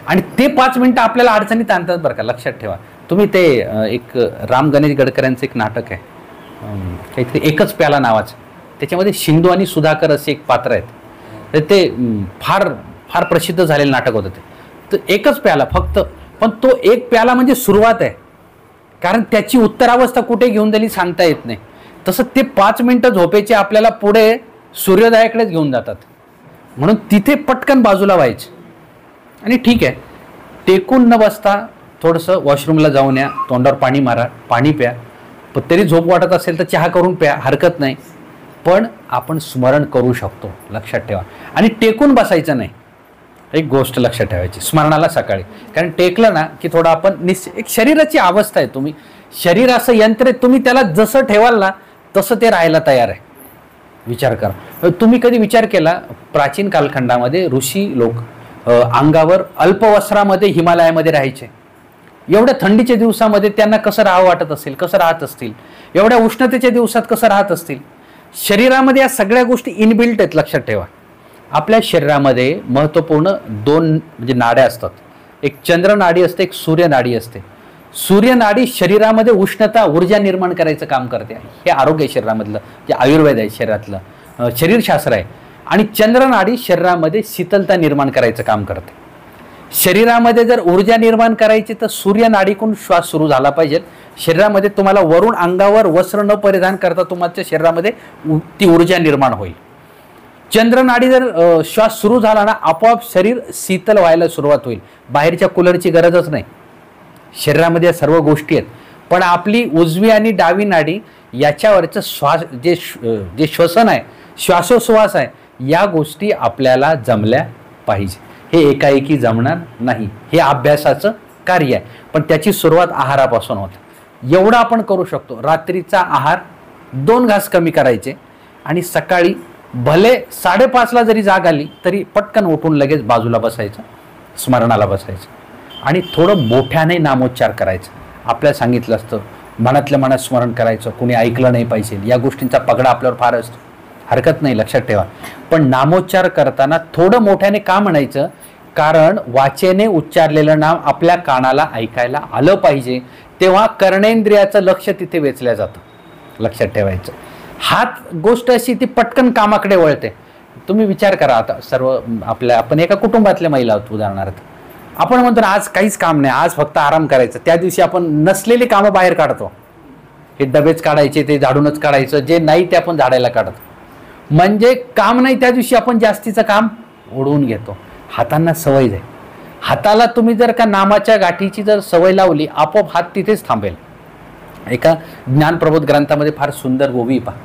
आणि ते 5 मिनिटं आपल्याला अडचणीत आणतात बरं का, लक्षात ठेवा. तुम्ही ते एक राम गणेश गडकऱ्यांचं एक नाटक आहे, काहीतरी एकच प्याला नावाचं. त्याच्यामध्ये शिंदू आणि सुधाकर असे एक पात्र आहेत. तर ते फार फार प्रसिद्ध झालेलं नाटक होतं ते. तर एकच प्याला फक्त, पण तो एक प्याला म्हणजे सुरुवात आहे, कारण त्याची उत्तरावस्था कुठे घेऊन दिली सांगता येत नाही. तसं ते 5 मिनिटं झोपेचे आपल्याला पुढे सूर्योदयाकडेच घेऊन जातात. म्हणून तिथे पटकन बाजूला व्हायचे आणि ठीक आहे, टेकून न बसता थोडंसं वॉशरूमला जाऊन या, तोंडावर पाणी मारा, पाणी प्या. पण तरी झोप वाटत असेल तर चहा करून प्या, हरकत नाही. पण आपण स्मरण करू शकतो, लक्षात ठेवा. आणि टेकून बसायचं नाही, एक गोष्ट लक्षात ठेवायची स्मरणाला सकाळी. कारण टेकलं ना की थोडं आपण एक शरीराची अवस्था आहे. तुम्ही शरीर असं यंत्र आहे, तुम्ही त्याला जसं ठेवाल ना तसं ते राहायला तयार आहे. विचार करा, तुम्ही कधी विचार केला प्राचीन कालखंडामध्ये ऋषी लोक अंगावर अल्पवस्त्रामध्ये हिमालयामध्ये राहायचे. एवढ्या थंडीच्या दिवसामध्ये त्यांना कसं राहावं वाटत असेल, कसं राहत असतील, एवढ्या उष्णतेच्या दिवसात कसं राहत असतील. शरीरामध्ये या सगळ्या गोष्टी इनबिल्ट आहेत, लक्षात ठेवा. आपल्या शरीरामध्ये महत्त्वपूर्ण 2 म्हणजे नाड्या असतात. एक चंद्र नाडी असते, एक सूर्य नाडी असते. सूर्यनाडी शरीरामध्ये उष्णता ऊर्जा निर्माण करायचं काम करते. हे आरोग्य शरीरामधलं जे आयुर्वेद आहे, शरीरातलं शरीरशास्त्र आहे. आणि चंद्रनाडी शरीरामध्ये शीतलता निर्माण करायचं काम करते. शरीरामध्ये जर ऊर्जा निर्माण करायची तर सूर्यनाडीकडून श्वास सुरू झाला पाहिजे. शरीरामध्ये तुम्हाला वरून अंगावर वस्त्र न परिधान करता तुमच्या शरीरामध्ये ती ऊर्जा निर्माण होईल. चंद्रनाडी जर श्वास सुरू झाला ना, आपोआप शरीर शीतल व्हायला सुरुवात होईल. बाहेरच्या कूलरची गरजच नाही. शरीरामध्ये सर्व गोष्टी आहेत. पण आपली उजवी आणि डावी नाडी याच्यावरचं श्वास जे श्वसन आहे, श्वासोश्वास आहे, या गोष्टी आपल्याला जमल्या पाहिजे. हे एकाएकी जमणार नाही. हे अभ्यासाचं कार्य आहे. पण त्याची सुरुवात आहारापासून होते. एवढं आपण करू शकतो. रात्रीचा आहार 2 घास कमी करायचे आणि सकाळी भले 5:30ला जरी जाग आली तरी पटकन उठून लगेच बाजूला बसायचं, स्मरणाला बसायचं आणि थोडं मोठ्याने नामोच्चार करायचं. आपल्याला सांगितलं असतं मनातल्या मनात स्मरण करायचं, कुणी ऐकलं नाही पाहिजे. या गोष्टींचा पगडा आपल्यावर फार असतो, हरकत नाही, लक्षात ठेवा. पण नामोच्चार करताना थोडं मोठ्याने का म्हणायचं? कारण वाचेने उच्चारलेलं नाम आपल्या कानाला ऐकायला आलं पाहिजे. तेव्हा कर्णेंद्रियाचं लक्ष तिथे वेचलं जातं. लक्षात ठेवायचं. हात गोष्ट अशी ती पटकन कामाकडे वळते. तुम्ही विचार करा, आता सर्व आपण एका कुटुंबातल्या महिला आहोत. उदाहरणार्थ आपण म्हणतो ना, आज काहीच काम नाही, आज फक्त आराम करायचं. त्या दिवशी आपण नसलेली कामं बाहेर काढतो. हे डबेच काढायचे, ते झाडूनच काढायचं, जे नाही ते आपण झाडायला काढतो. म्हणजे काम नाही त्या दिवशी आपण जास्तीचं काम ओढवून घेतो. हातांना सवय आहे. हाताला तुम्ही जर का नामाच्या गाठीची जर सवय लावली, आपोआप हात तिथेच थांबेल. एका ज्ञानप्रबोध ग्रंथामध्ये फार सुंदर गोवी पहा.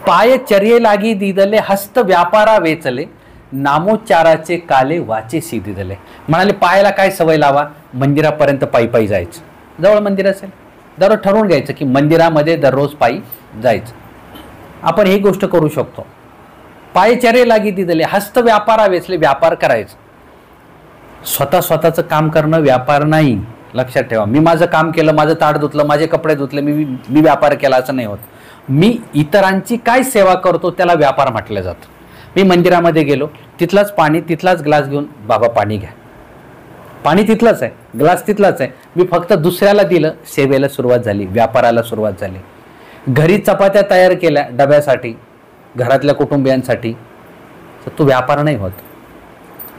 पाय चर्ये लागी दिदले, हस्त व्यापारा वेचले, नामोच्चाराचे काले वाचेसी दिदले. म्हणाले पायाला काय सवय लावा? मंदिरापर्यंत पायी पायी जायचं. जवळ मंदिर असेल दररोज ठरवून घ्यायचं की मंदिरामध्ये दररोज पायी जायचं. आपण ही गोष्ट करू शकतो. पाय चर्ये लागी दिदले, हस्त व्यापारा वेचले, व्यापार करायचं. स्वतःचं काम करणं व्यापार नाही. लक्षात ठेवा. मी माझं काम केलं, माझं ताट धुतलं, माझे कपडे धुतले, मी व्यापार केला असं नाही होत. मी इतरांची काय सेवा करतो त्याला व्यापार म्हटलं जातं. मी मंदिरामध्ये गेलो, तिथलाच पाणी, तिथलाच ग्लास घेऊन, बाबा पाणी घ्या. पाणी तिथलंच आहे, ग्लास तिथलाच आहे. मी फक्त दुसऱ्याला दिलं, सेवेला सुरुवात झाली, व्यापाराला सुरुवात झाली. घरी चपात्या तयार केल्या डब्यासाठी, घरातल्या कुटुंबियांसाठी, तर तो व्यापार नाही होत.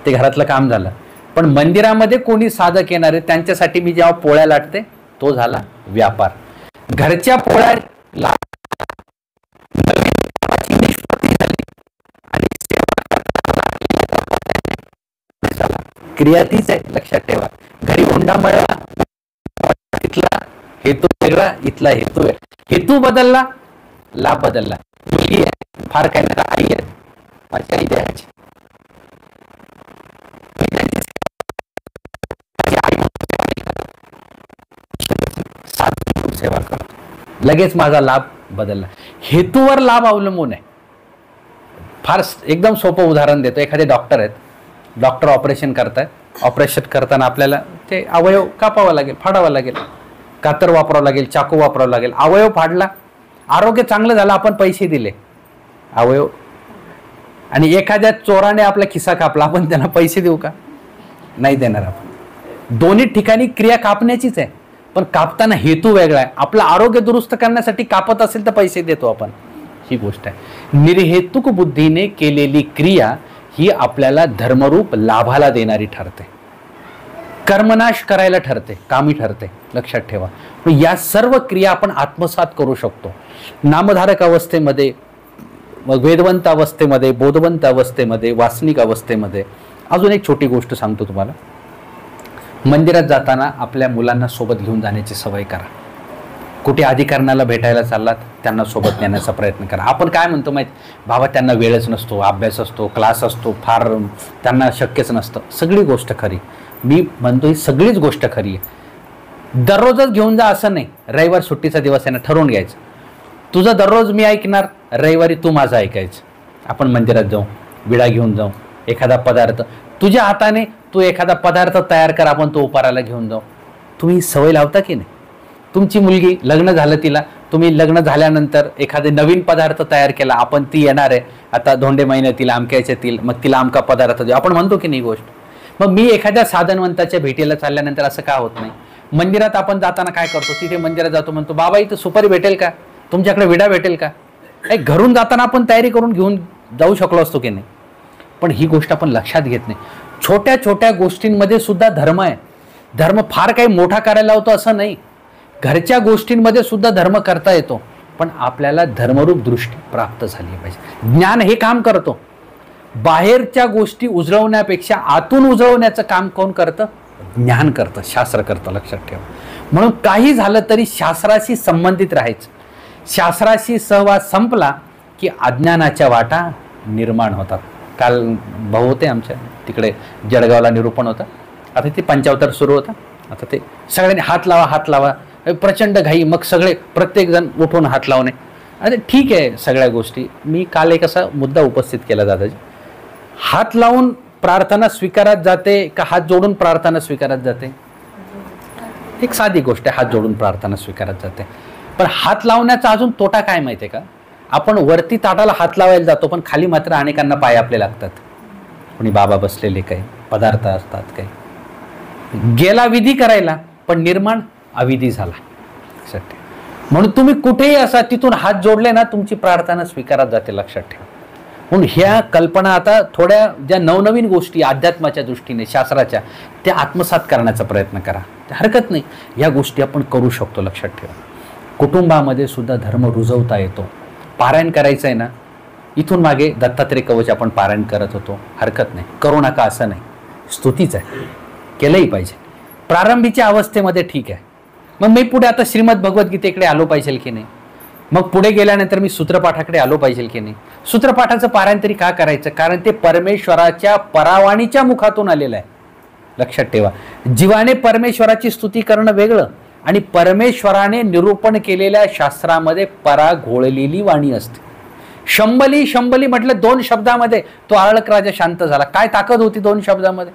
ते घरातलं काम झालं. पण मंदिरामध्ये कोणी साधक येणारे त्यांच्यासाठी मी जेव्हा पोळ्या लाटते, तो झाला व्यापार. घरच्या पोळ्या क्रिया तीच आहे. लक्षात ठेवा. घरी हुंडा मळला, तिथला हेतू वेगळा, इथला हेतू वेगळा. हेतू बदलला, लाभ बदलला. मुलगी आहे, फार काही नाही, आई आहे, माझी आई द्यायची, सेवा करतो, लगेच माझा लाभ बदलला. हेतूवर लाभ अवलंबून आहे. फार एकदम सोपं उदाहरण देतो. एखादे डॉक्टर आहेत, डॉक्टर ऑपरेशन करतायत. ऑपरेशन करताना आपल्याला ते अवयव कापावा लागेल, फाडावा लागेल, कातर वापरावं लागेल, चाकू वापरावं लागेल. अवयव फाडला, आरोग्य चांगलं झालं, आपण पैसे दिले अवयव. आणि एखाद्या चोराने आपला खिसा कापला, आपण त्यांना पैसे देऊ का? नाही देणार आपण. दोन्ही ठिकाणी क्रिया कापण्याचीच आहे, पण कापताना हेतू वेगळा आहे. आपलं आरोग्य दुरुस्त करण्यासाठी कापत असेल तर पैसे देतो आपण, ही गोष्ट आहे. निर्हेतुक बुद्धीने केलेली क्रिया ही आपल्याला धर्मरूप लाभाला देणारी ठरते, कर्मनाश करायला ठरते, कामी ठरते. लक्षात ठेवा. या सर्व क्रिया आपण आत्मसात करू शकतो. नामधारक अवस्थेमध्ये, वेदवंत अवस्थेमध्ये, बोधवंत अवस्थेमध्ये, वासनिक अवस्थेमध्ये. अजून एक छोटी गोष्ट सांगतो तुम्हाला. मंदिरात जाताना आपल्या मुलांना सोबत घेऊन जाण्याची सवय करा. कुठे अधिकाऱ्यांना भेटायला चाललात, त्यांना सोबत नेण्याचा प्रयत्न करा. आपण काय म्हणतो माहीत, बाबा त्यांना वेळच नसतो, अभ्यास असतो, क्लास असतो, फार त्यांना शक्यच नसतं. सगळी गोष्ट खरी. मी म्हणतो ही सगळीच गोष्ट खरी आहे. दररोजच घेऊन जा असं नाही. रविवार सुट्टीचा दिवस आहे ना, ठरवून घ्यायचं. तुझं दररोज मी ऐकणार, रविवारी तू माझं ऐकायचं. आपण मंदिरात जाऊ, विडा घेऊन जाऊ, एखादा पदार्थ तुझ्या हाताने तू एखादा पदार्थ तयार कर, आपण तो उपाराला घेऊन जाऊ. तुम्ही सवय लावता की नाही? तुमची मुलगी लग्न झालं, तिला तुम्ही लग्न झाल्यानंतर एखादे नवीन पदार्थ तयार केला, आपण ती येणार आहे आता धोंडे महिन्यातील, आमक्याच्यातील, मग तिला आमका पदार्थ देऊ, आपण म्हणतो की नाही गोष्ट. मग मी एखाद्या साधनवंताच्या भेटीला चालल्यानंतर असं का होत नाही? मंदिरात आपण जाताना काय करतो, तिथे मंदिरात जातो, म्हणतो बाबा इथं सुपारी भेटेल का, तुमच्याकडे विडा भेटेल का. घरून जाताना आपण तयारी करून घेऊन जाऊ शकलो असतो की नाही. पण ही गोष्ट आपण लक्षात घेत नाही. छोट्या छोट्या गोष्टींमध्ये सुद्धा धर्म आहे. धर्म फार काही मोठा करायला होतो असं नाही. घरच्या गोष्टींमध्ये सुद्धा धर्म करता येतो. पण आपल्याला धर्मरूप दृष्टी प्राप्त झाली पाहिजे. ज्ञान हे काम करतो. बाहेरच्या गोष्टी उजळवण्यापेक्षा आतून उजळवण्याचं काम कोण करतं? ज्ञान करतं, शास्त्र करतं. लक्षात ठेवा. म्हणून काही झालं तरी शास्त्राशी संबंधित राहायचं. शास्त्राशी सहवास संपला की अज्ञानाच्या वाटा निर्माण होतात. काल भाऊ होते आमच्या तिकडे जळगावला, निरूपण होतं. आता ते पंचावतार सुरू होता. आता ते सगळ्यांनी हात लावा हात लावा, प्रचंड घाई. मग सगळे प्रत्येकजण उठून हात लावणे. अरे ठीक आहे सगळ्या गोष्टी. मी काल एक असा मुद्दा उपस्थित केला दादाजी, हात लावून प्रार्थना स्वीकारात जाते का हात जोडून प्रार्थना स्वीकारात जाते? एक साधी गोष्ट आहे, हात जोडून प्रार्थना स्वीकारात जाते. पण हात लावण्याचा अजून तोटा काय माहिती आहे का? आपण वरती ताटाला हात लावायला जातो, पण खाली मात्र अनेकांना पाय आपले लागतात. कोणी बाबा बसलेले, काही पदार्थ असतात, काही गेला विधी करायला, पण निर्माण अविधी झाला. म्हणून तुम्ही कुठेही असा तिथून हात जोडले ना, तुमची प्रार्थना स्वीकारात जाते. लक्षात ठेवा. म्हणून ह्या कल्पना आता थोड्या ज्या नवनवीन गोष्टी अध्यात्माच्या दृष्टीने शास्त्राच्या, त्या आत्मसात करण्याचा प्रयत्न करा. हरकत नाही, या गोष्टी आपण करू शकतो. लक्षात ठेवा. कुटुंबामध्ये सुद्धा धर्म रुजवता येतो. पारायण करायचं आहे ना, इथून मागे दत्तात्रय कवच आपण पारायण करत होतो. हरकत नाही, करू नका असं नाही, स्तुतीच आहे, केलंही पाहिजे. प्रारंभीच्या अवस्थेमध्ये ठीक आहे. मग मी पुढे आता श्रीमद भगवद्गीतेकडे आलो पाहिजे की नाही? मग पुढे गेल्यानंतर मी सूत्रपाठाकडे आलो पाहिजे की नाही? सूत्रपाठाचं पारायण तरी का करायचं? कारण ते परमेश्वराच्या परावाणीच्या मुखातून आलेलं आहे. लक्षात ठेवा. जीवाने परमेश्वराची स्तुती करणं वेगळं, आणि परमेश्वराने निरूपण केलेल्या शास्त्रामध्ये परा घोळलेली वाणी असते. शंभली शंभली म्हटलं 2 शब्दामध्ये तो आरळक राजा शांत झाला. काय ताकद होती 2 शब्दामध्ये?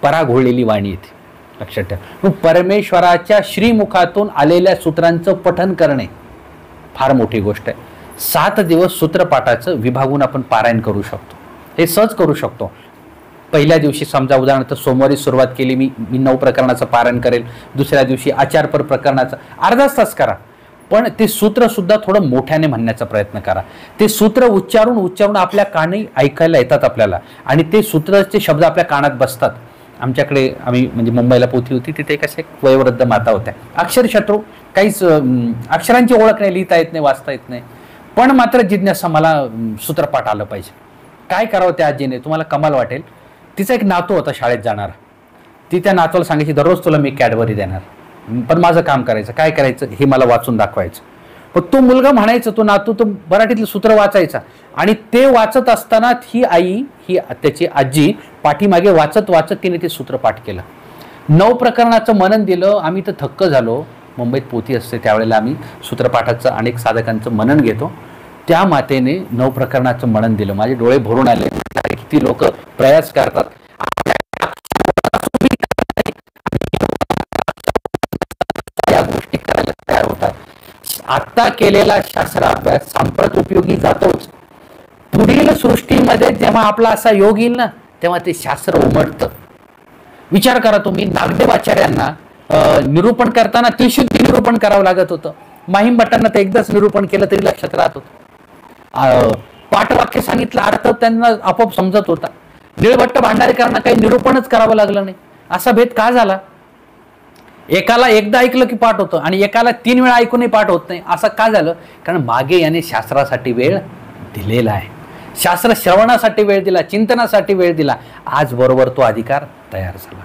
परा घोळलेली वाणी येते. लक्षात ठेवा. परमेश्वराच्या श्रीमुखातून आलेल्या सूत्रांचं पठन करणे फार मोठी गोष्ट आहे. 7 दिवस सूत्रपाठाचं विभागून आपण पारायण करू शकतो. हे सहज करू शकतो. पहिल्या दिवशी समजा उदाहरणार्थ सोमवारी सुरुवात केली, मी 9 प्रकरणाचं पारायण करेल. दुसऱ्या दिवशी आचारपर प्रकरणाचं अर्धा तास करा. पण ते सूत्र सुद्धा थोडं मोठ्याने म्हणण्याचा प्रयत्न करा. ते सूत्र उच्चारून आपल्या कानी ऐकायला येतात आपल्याला, आणि ते सूत्राचे शब्द आपल्या कानात बसतात. आमच्याकडे आम्ही म्हणजे मुंबईला पोथी होती, तिथे कसे वयोवृद्ध माता होत्या, अक्षरशत्रू, काहीच अक्षरांची ओळख नाही, लिहिता येत नाही, वाचता येत नाही. पण मात्र जिज्ञासा, मला सूत्रपाठ आलं पाहिजे. काय करावं त्या आजीने? तुम्हाला कमाल वाटेल. तिचा एक नातू होता शाळेत जाणारा. ती त्या नातूला सांगायची, दररोज तुला मी कॅडबरी देणार, पण माझं काम करायचं. काय करायचं? हे मला वाचून दाखवायचं. पण तो मुलगा म्हणायचा, तो नातू तो मराठीतलं सूत्र वाचायचा, आणि ते वाचत असताना ही आई, ही त्याची आजी पाठीमागे वाचत वाचत तिने ते सूत्रपाठ केलं. 9 प्रकरणाचं मनन दिलं. आम्ही तर थक्क झालो. मुंबईत पोथी असते त्यावेळेला आम्ही सूत्रपाठाचं अनेक साधकांचं मनन घेतो. त्या मातेने 9 प्रकरणाचं मनन दिलं. माझे डोळे भरून आले. किती लोक प्रयास करतात, या गोष्टी करायला तयार होतात. आता केलेला शास्त्र अभ्यास सांप्रत उपयोगी जातोच. पुढील सृष्टीमध्ये जेव्हा आपला असा योग येईल ना, तेव्हा ते शास्त्र उमटतं. विचार करा तुम्ही, नागदेवाचार्यांना निरूपण करताना त्रिशुद्धी निरूपण करावं लागत होतं. माहीम भट्टांना ते एकदाच निरूपण केलं तरी लक्षात राहत होतं. पाठवाक्य सांगितलं, अर्थ त्यांना आपोआप समजत होता. निळभट्ट भांडारेकरांना काही निरूपणच करावं लागलं नाही. असा भेद का झाला? एकाला एकदा ऐकलं की पाठ होतं, आणि एकाला 3 वेळा ऐकूनही पाठ होत नाही. असं का झालं? कारण मागे याने शास्त्रासाठी वेळ दिलेला आहे. शास्त्र श्रवणासाठी वेळ दिला, चिंतनासाठी वेळ दिला. आज बरोबर तो अधिकार तयार झाला.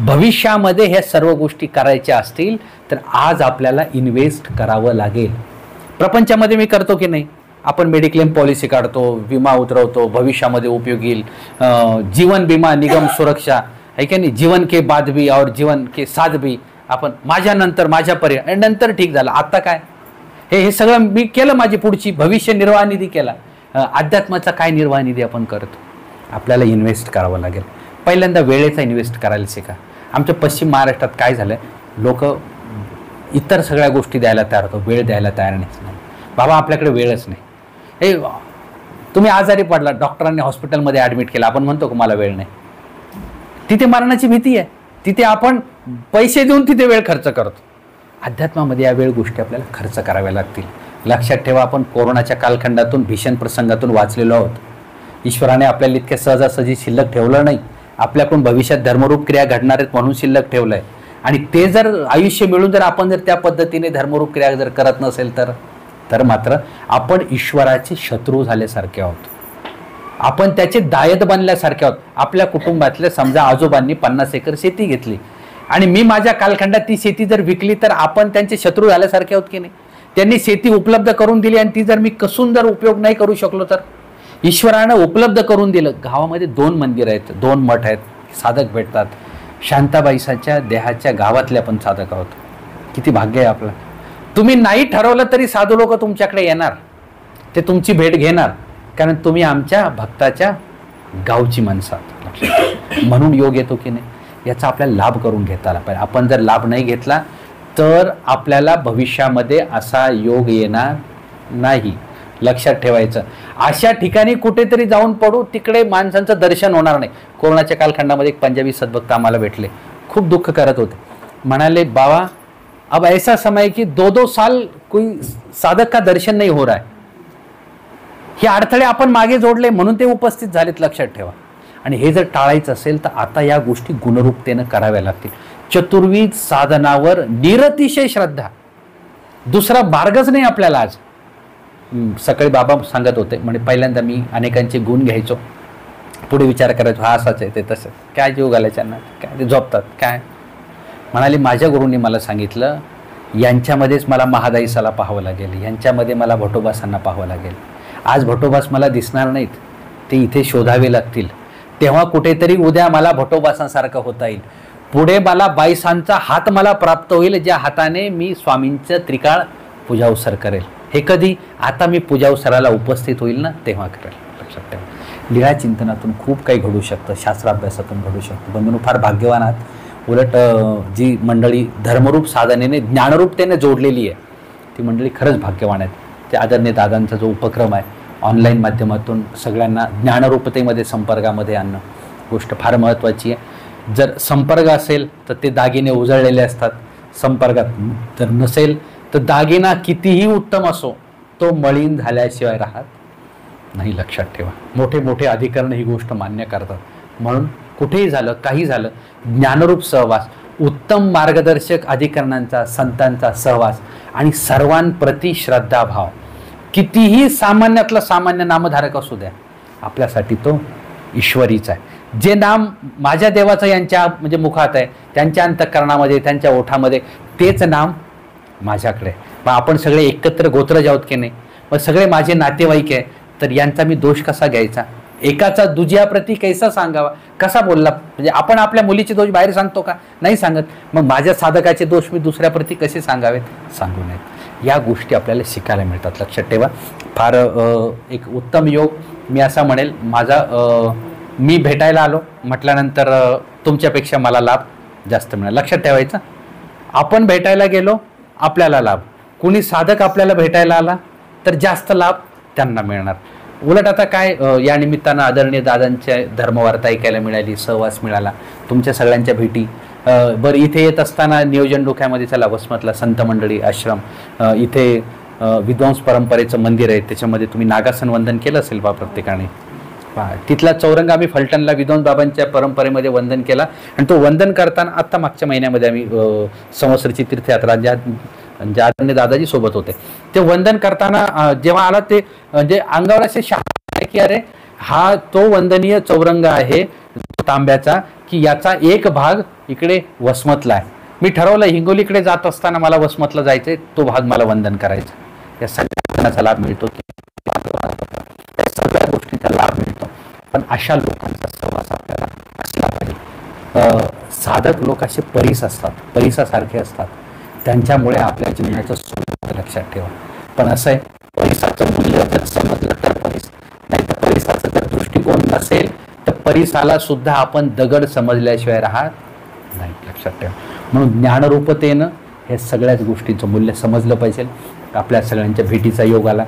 भविष्यामध्ये ह्या सर्व गोष्टी करायच्या असतील तर आज आपल्याला इन्व्हेस्ट करावं लागेल. प्रपंचामध्ये मी करतो की नाही? आपण मेडिक्लेम पॉलिसी काढतो, विमा उतरवतो, भविष्यामध्ये उपयोगी येईल. जीवन बीमा निगम सुरक्षा है की नाही? जीवन के बाद भी और जीवन के साथ भी. आपण माझ्यानंतर, माझ्यापर्यंत, नंतर ठीक झालं. आता काय? हे सगळं मी केलं. माझी पुढची भविष्य निर्वाह निधी केला. अध्यात्माचा काय निर्वाह निधी आपण करतो? आपल्याला इन्व्हेस्ट करावं लागेल. पहिल्यांदा वेळेचा इन्व्हेस्ट करायला शिका. आमच्या पश्चिम महाराष्ट्रात काय झालं, लोक इतर सगळ्या गोष्टी द्यायला तयार होतो, वेळ द्यायला तयार नाही. बाबा आपल्याकडे वेळच नाही. हे तुम्ही आजारी पडला, डॉक्टरांनी हॉस्पिटलमध्ये ॲडमिट केला, आपण म्हणतो की मला वेळ नाही. तिथे मरणाची भीती आहे. तिथे आपण पैसे देऊन तिथे वेळ खर्च करतो. अध्यात्मामध्ये या वेळ गोष्टी आपल्याला खर्च कराव्या लागतील. लक्षात ठेवा, आपण कोरोनाच्या कालखंडातून भीषण प्रसंगातून वाचलेलो आहोत. ईश्वराने आपल्याला इतक्या सहजासहजी शिल्लक ठेवलं नाही. आपल्याकडून भविष्यात धर्मरूप क्रिया घडणार आहेत म्हणून शिल्लक ठेवलंय. आणि ते जर आयुष्य मिळून जर आपण जर त्या पद्धतीने धर्मरूप क्रिया जर करत नसेल तर मात्र आपण ईश्वराचे शत्रू झाल्यासारखे आहोत. आपण त्याचे दायद बनल्यासारखे आहोत. आपल्या कुटुंबातल्या समजा आजोबांनी 50 एकर शेती घेतली आणि मी माझ्या कालखंडात ती शेती जर विकली तर आपण त्यांचे शत्रू झाल्यासारखे आहोत की नाही. त्यांनी शेती उपलब्ध करून दिली आणि ती जर मी कसून जर उपयोग नाही करू शकलो तर. ईश्वरानं उपलब्ध करून दिलं. गावामध्ये 2 मंदिर आहेत, 2 मठ आहेत, साधक भेटतात. शांताबाईसाच्या देहाच्या गावातले आपण साधक आहोत. किती भाग्य आहे आपलं. तुम्ही नाही ठरवलं तरी साधू लोक तुमच्याकडे येणार, ते तुमची भेट घेणार, कारण तुम्ही आमच्या भक्ताच्या गावची माणसं आहात. म्हणून योग येतो की नाही याचा आपल्याला लाभ करून घेता आला पाहिजे. आपण जर लाभ नाही घेतला तर आपल्याला भविष्यामध्ये असा योग येणार नाही. लक्षात ठेवायचं. अशा ठिकाणी कुठेतरी जाऊन पडू, तिकडे माणसांचं दर्शन होणार नाही. कोरोनाच्या कालखंडामध्ये एक पंजाबी सद्भक्त आम्हाला भेटले, खूप दुःख करत होते. म्हणाले, बाबा अब ऐसा समय कि 2-2 साल कोई साधक का दर्शन नहीं हो रहा है. हे अडथळे आपण मागे जोडले म्हणून ते उपस्थित झालेत. लक्षात ठेवा. आणि हे जर टाळायचं असेल तर आता या गोष्टी गुणरूपतेनं कराव्या लागतील. चतुर्विध साधनावर निरतिशय श्रद्धा, दुसरा मार्गच नाही आपल्याला. आज सकाळी बाबा सांगत होते, म्हणजे पहिल्यांदा मी अनेकांचे गुण घ्यायचो, पुढे विचार करायचो, हा असाच आहे ते तसं, काय जीव घालायच्यांना, काय ते झोपतात काय. म्हणाले, माझ्या गुरूंनी मला सांगितलं, यांच्यामध्येच मला महादाईसाला पाहावं लागेल, यांच्यामध्ये मला भटोबासांना पाहावं लागेल. आज भटोबास मला दिसणार नाहीत, ते इथे शोधावे लागतील. तेव्हा कुठेतरी उद्या मला भटोबासांसारखं होता येईल. पुढे मला बाईसांचा हात मला प्राप्त होईल, ज्या हाताने मी स्वामींचं त्रिकाळ पूजावसर करेल. हे कधी? आता मी पूजावसराला उपस्थित होईल ना तेव्हा करेल. लक्षात ठेवा. लीळा चिंतनातून खूप काही घडू शकतं, शास्त्राभ्यासातून घडू शकतं. बंधूंनो, फार भाग्यवान आहात. उलट जी मंडळी धर्मरूप साधनेने ज्ञानरूपतेने जोडलेली आहे ती मंडळी खरंच भाग्यवान आहेत. ते आदरणीय दादांचा जो उपक्रम आहे ऑनलाईन माध्यमातून सगळ्यांना ज्ञानरूपतेमध्ये संपर्कामध्ये आणणं, गोष्ट फार महत्त्वाची आहे. जर संपर्क असेल तर ते दागिने उजळलेले असतात. संपर्कात जर नसेल तर दागिना कितीही उत्तम असो तो मळीन झाल्याशिवाय राहत नाही. लक्षात ठेवा. मोठे मोठे अधिकरण ही गोष्ट मान्य करतात. म्हणून कुठेही झालं, काही झालं, ज्ञानरूप सहवास, उत्तम मार्गदर्शक अधिकरणांचा, संतांचा सहवास आणि सर्वांप्रती श्रद्धाभाव, कितीही सामान्यातला सामान्य नामधारक असू द्या, आपल्यासाठी तो ईश्वरीच आहे. जे नाम माझ्या देवाचं यांच्या म्हणजे मुखात आहे, त्यांच्या अंतःकरणामध्ये, त्यांच्या ओठामध्ये, तेच नाम माझ्याकडे. मग आपण सगळे एकत्र गोत्रज आहोत की नाही, मग सगळे माझे नातेवाईक आहे, तर यांचा मी दोष कसा घ्यायचा? एकाचा दुसऱ्याप्रती कैसा सांगावा, कसा बोलला? म्हणजे आपण आपल्या मुलीचे दोष बाहेर सांगतो का? नाही सांगत. मग माझ्या साधकाचे दोष मी दुसऱ्याप्रती कसे सांगावेत? सांगू नयेत. या गोष्टी आपल्याला शिकायला मिळतात. लक्षात ठेवा. फार एक उत्तम योग मी असा म्हणेल. माझा मी भेटायला आलो म्हटल्यानंतर तुमच्यापेक्षा मला लाभ जास्त मिळाला. लक्षात ठेवायचं. आपण भेटायला गेलो, आपल्याला लाभ. कुणी साधक आपल्याला भेटायला आला तर जास्त लाभ त्यांना मिळणार. उलट आता काय, या निमित्तानं आदरणीय दादांच्या धर्मवार्ता ऐकायला मिळाली, सहवास मिळाला, तुमच्या सगळ्यांच्या भेटी. बरं, इथे येत असताना नियोजन डोक्यामध्ये चला वसमतला संत मंडळी आश्रम, इथे विद्वांस परंपरेचं मंदिर आहे, त्याच्यामध्ये तुम्ही नागासन वंदन केलं असेल बा प्रत्येकाने. तिथला चौरंग आम्ही फलटणला विद्वांस बाबांच्या परंपरेमध्ये वंदन केला. आणि तो वंदन करताना आत्ता मागच्या महिन्यामध्ये आम्ही संवत्सरची तीर्थयात्रा ज्या आदरणीय दादाजी सोबत होते, ते वंदन करताना जेव्हा आला ते म्हणजे अंगावर असे आहे की अरे हा तो वंदनीय चौरंग आहे तांब्याचा, की याचा एक भाग इकडे वसमतला आहे. मी ठरवलं हिंगोलीकडे जात असताना मला वसमतला जायचंय, तो भाग मला वंदन करायचा. या सगळ्यांचा लाभ मिळतो, या सगळ्या गोष्टींचा लाभ मिळतो. पण अशा लोकांचा सहवास आपल्याला असला पाहिजे. साधक लोक असे परीस असतात, परीसासारखे असतात. त्यांच्यामुळे आपल्या जीवनाचं सुख लक्षात ठेवा. पण असं आहे, परिसाचं मूल्य जर समजलं तर परिस, नाही तर परिसाचा जर दृष्टिकोन नसेल तर परिसाला सुद्धा आपण दगड समजल्याशिवाय राहत नाही. लक्षात ठेवा. म्हणून ज्ञानरूपतेनं हे सगळ्याच गोष्टींचं मूल्य समजलं पाहिजे. आपल्या सगळ्यांच्या भेटीचा योग आला,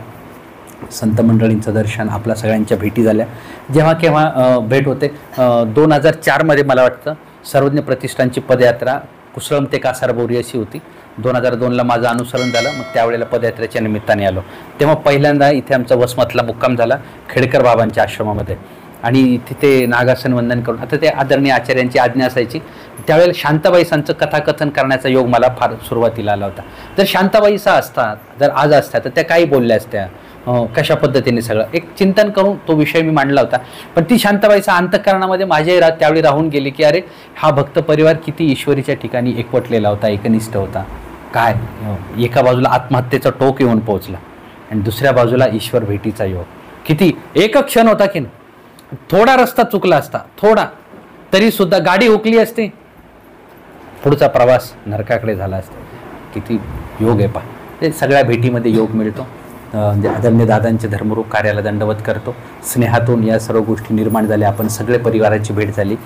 संत मंडळींचं दर्शन, आपल्या सगळ्यांच्या भेटी झाल्या. जेव्हा केव्हा भेट होते. 2004 मध्ये मला वाटतं सर्वज्ञ प्रतिष्ठानची पदयात्रा कुशलम ते कासारबोरी अशी होती. 2002ला माझं अनुसरण झालं. मग त्यावेळेला पदयात्रेच्या निमित्ताने आलो. तेव्हा पहिल्यांदा इथे आमचा वसमतला मुक्काम झाला खेडकर बाबांच्या आश्रमामध्ये, आणि तिथे नागासन वंदन करून, आता ते आदरणीय आचार्यांची आज्ञा असायची. त्यावेळेला शांताबाईसांचं कथाकथन करण्याचा योग मला फार सुरुवातीला आला होता. जर शांताबाईसा असतात, जर आज असतात, तर त्या काही बोलल्या असत्या, कशा पद्धतीने सगळं एक चिंतन करून तो विषय मी मांडला होता. पण ती शांताबाईचा अंतःकरणामध्ये माझ्याही त्यावेळी राहून गेली की अरे हा भक्त परिवार किती ईश्वरीच्या ठिकाणी एकवटलेला होता, एकनिष्ठ होता. काय एका बाजूला आत्महत्येचा टोक येऊन पोहोचला आणि दुसऱ्या बाजूला ईश्वर भेटीचा योग. किती एक क्षण होता की नाही, थोडा रस्ता चुकला असता, थोडा तरी सुद्धा गाडी हुकली असते, पुढचा प्रवास नरकाकडे झाला असता. किती योग आहे पहा. ते सगळ्या भेटीमध्ये योग मिळतो. म्हणजे आदरणीय दादांचे धर्मरूप कार्याला दंडवत करतो. स्नेहातून या सर्व गोष्टी निर्माण झाल्या. आपण सगळे परिवाराची भेट झाली.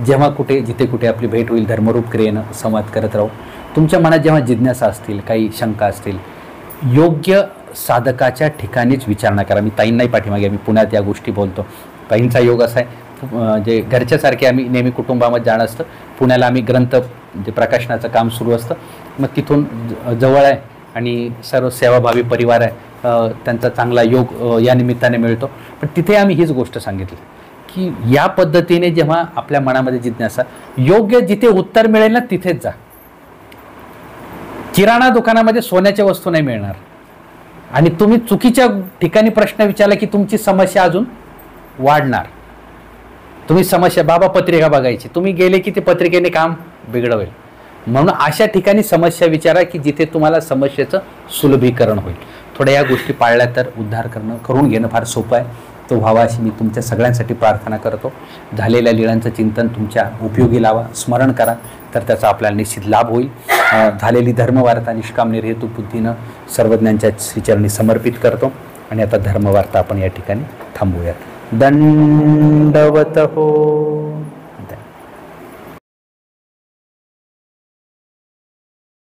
जेव्हा कुठे जिथे कुठे आपली भेट होईल धर्मरूप क्रियेनं संवाद करत राहू. तुमच्या मनात जेव्हा जिज्ञासा असतील, काही शंका असतील, योग्य साधकाच्या ठिकाणीच विचारणा करा. मी ताईंनाही पाठीमागे, मी पुण्यात या गोष्टी बोलतो. ताईंचा योग असा आहे, जे घरच्यासारखे आम्ही नेहमी कुटुंबामध्ये जाणं असतं. पुण्याला आम्ही ग्रंथ म्हणजे प्रकाशनाचं काम सुरू असतं. मग तिथून जवळ आहे आणि सर्व सेवाभावी परिवार आहे. त्यांचा चांगला योग या निमित्ताने मिळतो. पण तिथे आम्ही हीच गोष्ट सांगितली की या पद्धतीने जेव्हा आपल्या मनामध्ये जिज्ञासा, योग्य जिथे उत्तर मिळेल ना तिथेच जा. किराणा दुकानामध्ये सोन्याच्या वस्तू नाही मिळणार, आणि तुम्ही चुकीच्या ठिकाणी प्रश्न विचारला की तुमची समस्या अजून वाढणार. तुम्ही समस्या, बाबा पत्रिका बघायची, तुम्ही गेले की ते पत्रिकेने काम बिघडवेल. म्हणून अशा ठिकाणी समस्या विचारा की जिथे तुम्हाला समस्येचं सुलभीकरण होईल. थोड्या या गोष्टी पाळल्या तर उद्धार करून घेणं फार सोपं आहे. तो व्हावा अशी मी तुमच्या सगळ्यांसाठी प्रार्थना करतो. झालेल्या लीळांचं चिंतन तुमच्या उपयोगी लावा, स्मरण करा, तर त्याचा आपल्याला निश्चित लाभ होईल. झालेली धर्मवार्ता निष्काम निर्हेतू बुद्धीनं सर्वज्ञांच्या श्रीचरणी समर्पित करतो. आणि आता धर्मवार्ता आपण या ठिकाणी थांबूयात. दंडवत हो.